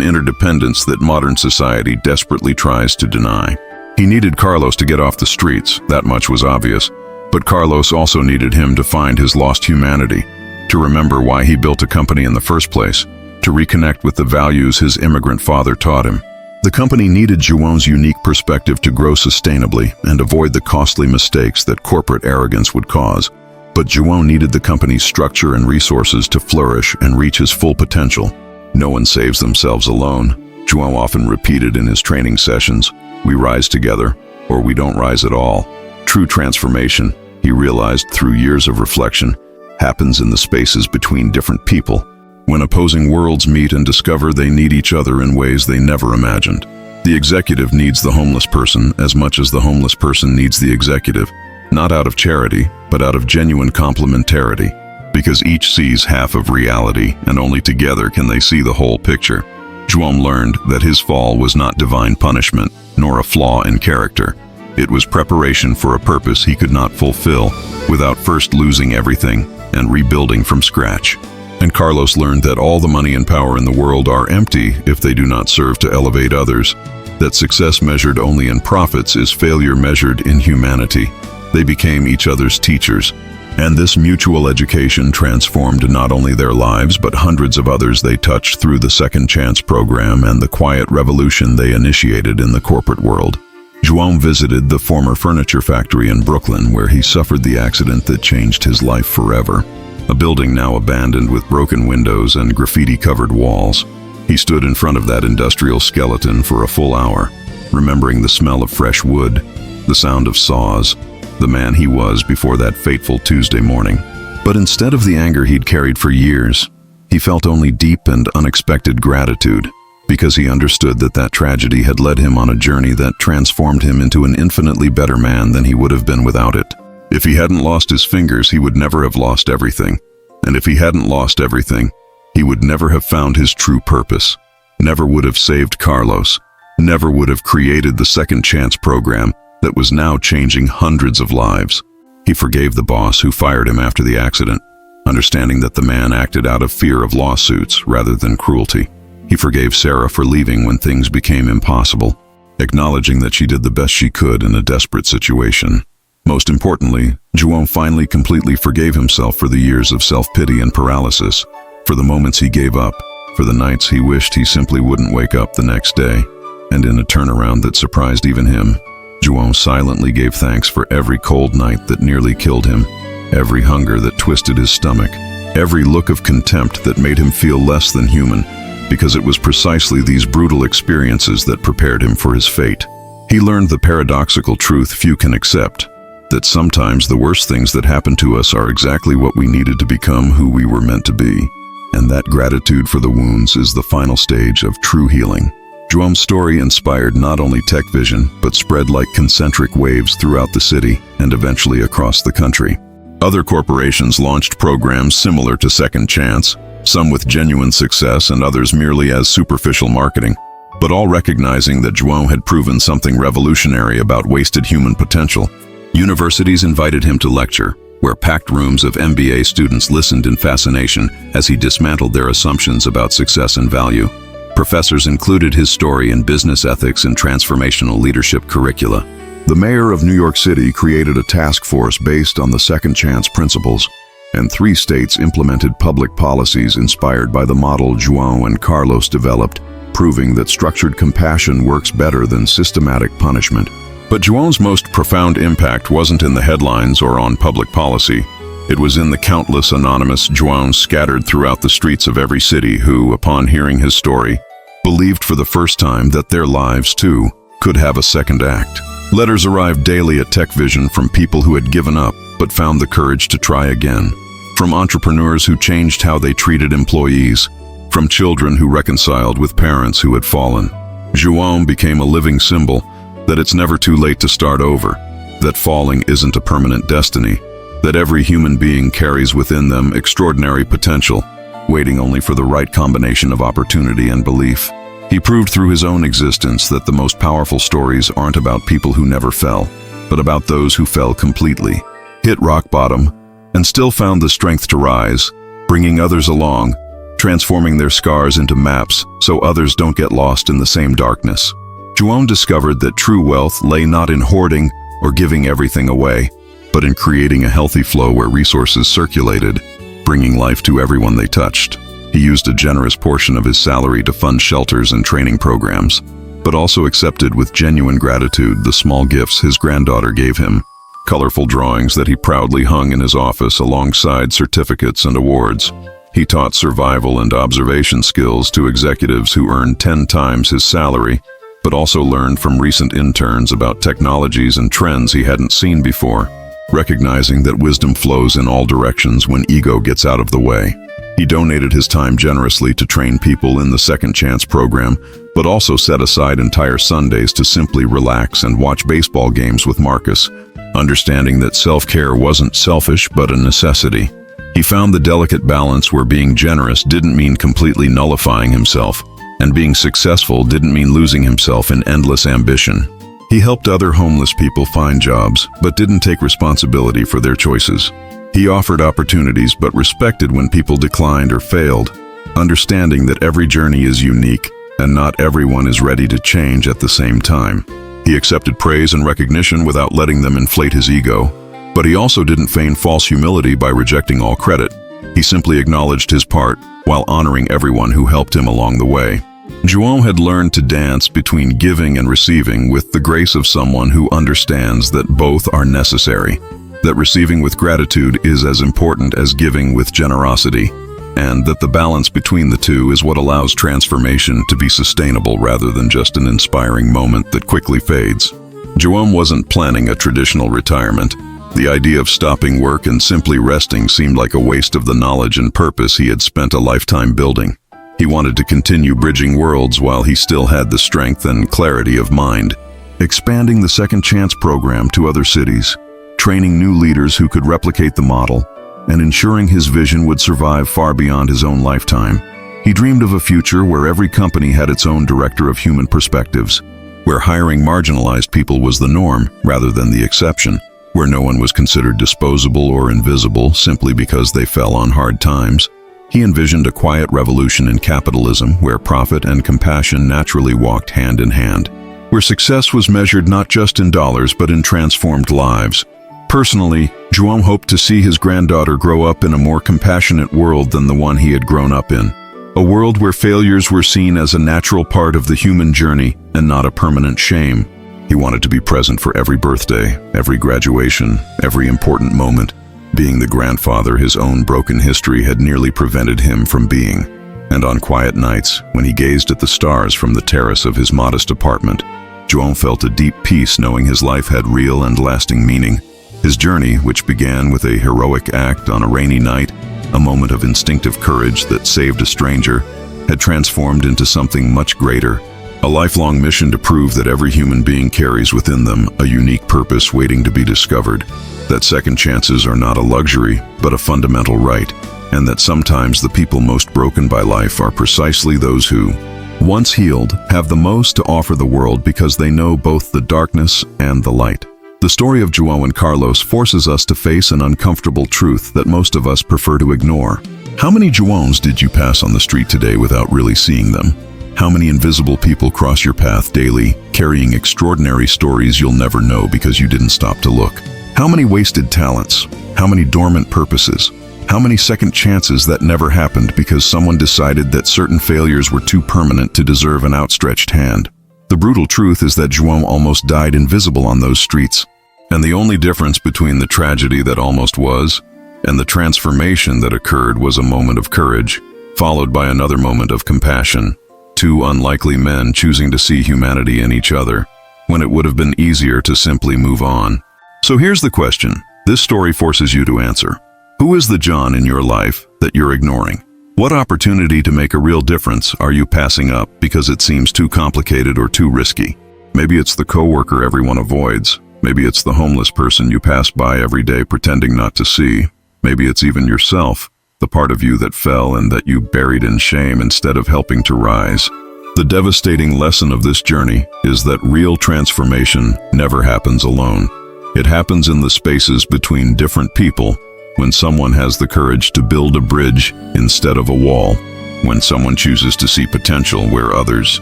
interdependence that modern society desperately tries to deny. He needed Carlos to get off the streets, that much was obvious, but Carlos also needed him to find his lost humanity, to remember why he built a company in the first place, to reconnect with the values his immigrant father taught him. The company needed João's unique perspective to grow sustainably and avoid the costly mistakes that corporate arrogance would cause. But João needed the company's structure and resources to flourish and reach his full potential. No one saves themselves alone. João often repeated in his training sessions, "We rise together, or we don't rise at all." True transformation, he realized through years of reflection, happens in the spaces between different people, when opposing worlds meet and discover they need each other in ways they never imagined. The executive needs the homeless person as much as the homeless person needs the executive, not out of charity, but out of genuine complementarity, because each sees half of reality and only together can they see the whole picture. João learned that his fall was not divine punishment, nor a flaw in character. It was preparation for a purpose he could not fulfill without first losing everything and rebuilding from scratch. And Carlos learned that all the money and power in the world are empty if they do not serve to elevate others, that success measured only in profits is failure measured in humanity. They became each other's teachers, and this mutual education transformed not only their lives but hundreds of others they touched through the Second Chance program and the quiet revolution they initiated in the corporate world. João visited the former furniture factory in Brooklyn where he suffered the accident that changed his life forever. A building now abandoned with broken windows and graffiti-covered walls. He stood in front of that industrial skeleton for a full hour, remembering the smell of fresh wood, the sound of saws, the man he was before that fateful Tuesday morning. But instead of the anger he'd carried for years, he felt only deep and unexpected gratitude, because he understood that that tragedy had led him on a journey that transformed him into an infinitely better man than he would have been without it. If he hadn't lost his fingers, he would never have lost everything. And if he hadn't lost everything, he would never have found his true purpose, never would have saved Carlos, never would have created the Second Chance program that was now changing hundreds of lives. He forgave the boss who fired him after the accident, understanding that the man acted out of fear of lawsuits rather than cruelty. He forgave Sarah for leaving when things became impossible, acknowledging that she did the best she could in a desperate situation. Most importantly, João finally completely forgave himself for the years of self-pity and paralysis, for the moments he gave up, for the nights he wished he simply wouldn't wake up the next day. And in a turnaround that surprised even him, João silently gave thanks for every cold night that nearly killed him, every hunger that twisted his stomach, every look of contempt that made him feel less than human, because it was precisely these brutal experiences that prepared him for his fate. He learned the paradoxical truth few can accept, that sometimes the worst things that happen to us are exactly what we needed to become who we were meant to be. And that gratitude for the wounds is the final stage of true healing. João's story inspired not only Tech Vision, but spread like concentric waves throughout the city and eventually across the country. Other corporations launched programs similar to Second Chance, some with genuine success and others merely as superficial marketing, but all recognizing that João had proven something revolutionary about wasted human potential. Universities invited him to lecture, where packed rooms of MBA students listened in fascination as he dismantled their assumptions about success and value. Professors included his story in business ethics and transformational leadership curricula. The mayor of New York City created a task force based on the Second Chance principles, and 3 states implemented public policies inspired by the model João and Carlos developed, proving that structured compassion works better than systematic punishment. But João's most profound impact wasn't in the headlines or on public policy. It was in the countless anonymous Joãos scattered throughout the streets of every city who, upon hearing his story, believed for the first time that their lives, too, could have a second act. Letters arrived daily at Tech Vision from people who had given up but found the courage to try again, from entrepreneurs who changed how they treated employees, from children who reconciled with parents who had fallen. João became a living symbol that it's never too late to start over, that falling isn't a permanent destiny, that every human being carries within them extraordinary potential, waiting only for the right combination of opportunity and belief. He proved through his own existence that the most powerful stories aren't about people who never fell, but about those who fell completely, hit rock bottom, and still found the strength to rise, bringing others along, transforming their scars into maps so others don't get lost in the same darkness. João discovered that true wealth lay not in hoarding or giving everything away, but in creating a healthy flow where resources circulated, bringing life to everyone they touched. He used a generous portion of his salary to fund shelters and training programs, but also accepted with genuine gratitude the small gifts his granddaughter gave him, colorful drawings that he proudly hung in his office alongside certificates and awards. He taught survival and observation skills to executives who earned 10 times his salary, but also learned from recent interns about technologies and trends he hadn't seen before, recognizing that wisdom flows in all directions when ego gets out of the way. He donated his time generously to train people in the Second Chance program, but also set aside entire Sundays to simply relax and watch baseball games with Marcus, understanding that self-care wasn't selfish but a necessity. He found the delicate balance where being generous didn't mean completely nullifying himself, and being successful didn't mean losing himself in endless ambition. He helped other homeless people find jobs, but didn't take responsibility for their choices. He offered opportunities but respected when people declined or failed, understanding that every journey is unique and not everyone is ready to change at the same time. He accepted praise and recognition without letting them inflate his ego, but he also didn't feign false humility by rejecting all credit. He simply acknowledged his part while honoring everyone who helped him along the way. João had learned to dance between giving and receiving with the grace of someone who understands that both are necessary, that receiving with gratitude is as important as giving with generosity, and that the balance between the two is what allows transformation to be sustainable rather than just an inspiring moment that quickly fades. João wasn't planning a traditional retirement. The idea of stopping work and simply resting seemed like a waste of the knowledge and purpose he had spent a lifetime building. He wanted to continue bridging worlds while he still had the strength and clarity of mind, expanding the Second Chance program to other cities, training new leaders who could replicate the model, and ensuring his vision would survive far beyond his own lifetime. He dreamed of a future where every company had its own director of human perspectives, where hiring marginalized people was the norm rather than the exception, where no one was considered disposable or invisible simply because they fell on hard times. He envisioned a quiet revolution in capitalism where profit and compassion naturally walked hand in hand, where success was measured not just in dollars but in transformed lives. Personally, João hoped to see his granddaughter grow up in a more compassionate world than the one he had grown up in, a world where failures were seen as a natural part of the human journey and not a permanent shame. He wanted to be present for every birthday, every graduation, every important moment. Being the grandfather his own broken history had nearly prevented him from being. And on quiet nights, when he gazed at the stars from the terrace of his modest apartment, João felt a deep peace knowing his life had real and lasting meaning. His journey, which began with a heroic act on a rainy night, a moment of instinctive courage that saved a stranger, had transformed into something much greater, a lifelong mission to prove that every human being carries within them a unique purpose waiting to be discovered, that second chances are not a luxury, but a fundamental right, and that sometimes the people most broken by life are precisely those who, once healed, have the most to offer the world because they know both the darkness and the light. The story of João and Carlos forces us to face an uncomfortable truth that most of us prefer to ignore. How many Joãos did you pass on the street today without really seeing them? How many invisible people cross your path daily, carrying extraordinary stories you'll never know because you didn't stop to look? How many wasted talents? How many dormant purposes? How many second chances that never happened because someone decided that certain failures were too permanent to deserve an outstretched hand? The brutal truth is that João almost died invisible on those streets. And the only difference between the tragedy that almost was and the transformation that occurred was a moment of courage, followed by another moment of compassion. Two unlikely men choosing to see humanity in each other, when it would have been easier to simply move on. So here's the question this story forces you to answer. Who is the John in your life that you're ignoring? What opportunity to make a real difference are you passing up because it seems too complicated or too risky? Maybe it's the coworker everyone avoids. Maybe it's the homeless person you pass by every day pretending not to see. Maybe it's even yourself, the part of you that fell and that you buried in shame instead of helping to rise. The devastating lesson of this journey is that real transformation never happens alone. It happens in the spaces between different people, when someone has the courage to build a bridge instead of a wall, when someone chooses to see potential where others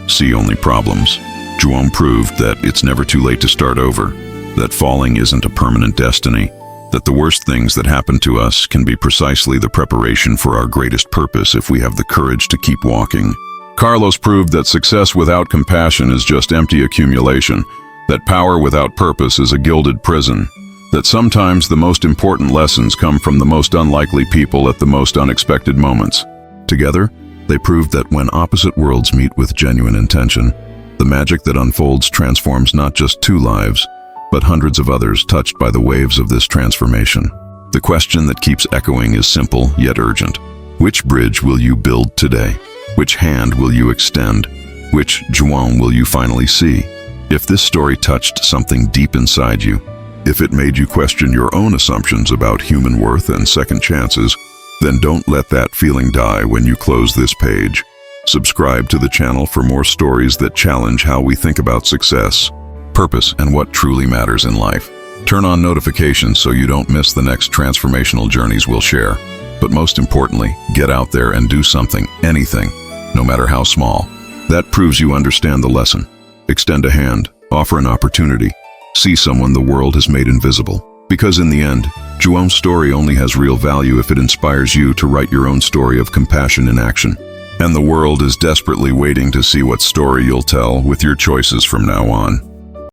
see only problems. João proved that it's never too late to start over, that falling isn't a permanent destiny, that the worst things that happen to us can be precisely the preparation for our greatest purpose if we have the courage to keep walking. Carlos proved that success without compassion is just empty accumulation, that power without purpose is a gilded prison, That sometimes the most important lessons come from the most unlikely people at the most unexpected moments. Together, they proved that when opposite worlds meet with genuine intention, the magic that unfolds transforms not just 2 lives, but hundreds of others touched by the waves of this transformation. The question that keeps echoing is simple yet urgent. Which bridge will you build today? Which hand will you extend? Which João will you finally see? If this story touched something deep inside you, if it made you question your own assumptions about human worth and second chances, then don't let that feeling die when you close this page. Subscribe to the channel for more stories that challenge how we think about success, purpose, and what truly matters in life. Turn on notifications so you don't miss the next transformational journeys we'll share. But most importantly, get out there and do something, anything, no matter how small. That proves you understand the lesson. Extend a hand, offer an opportunity, see someone the world has made invisible. Because in the end, João's story only has real value if it inspires you to write your own story of compassion in action. And the world is desperately waiting to see what story you'll tell with your choices from now on.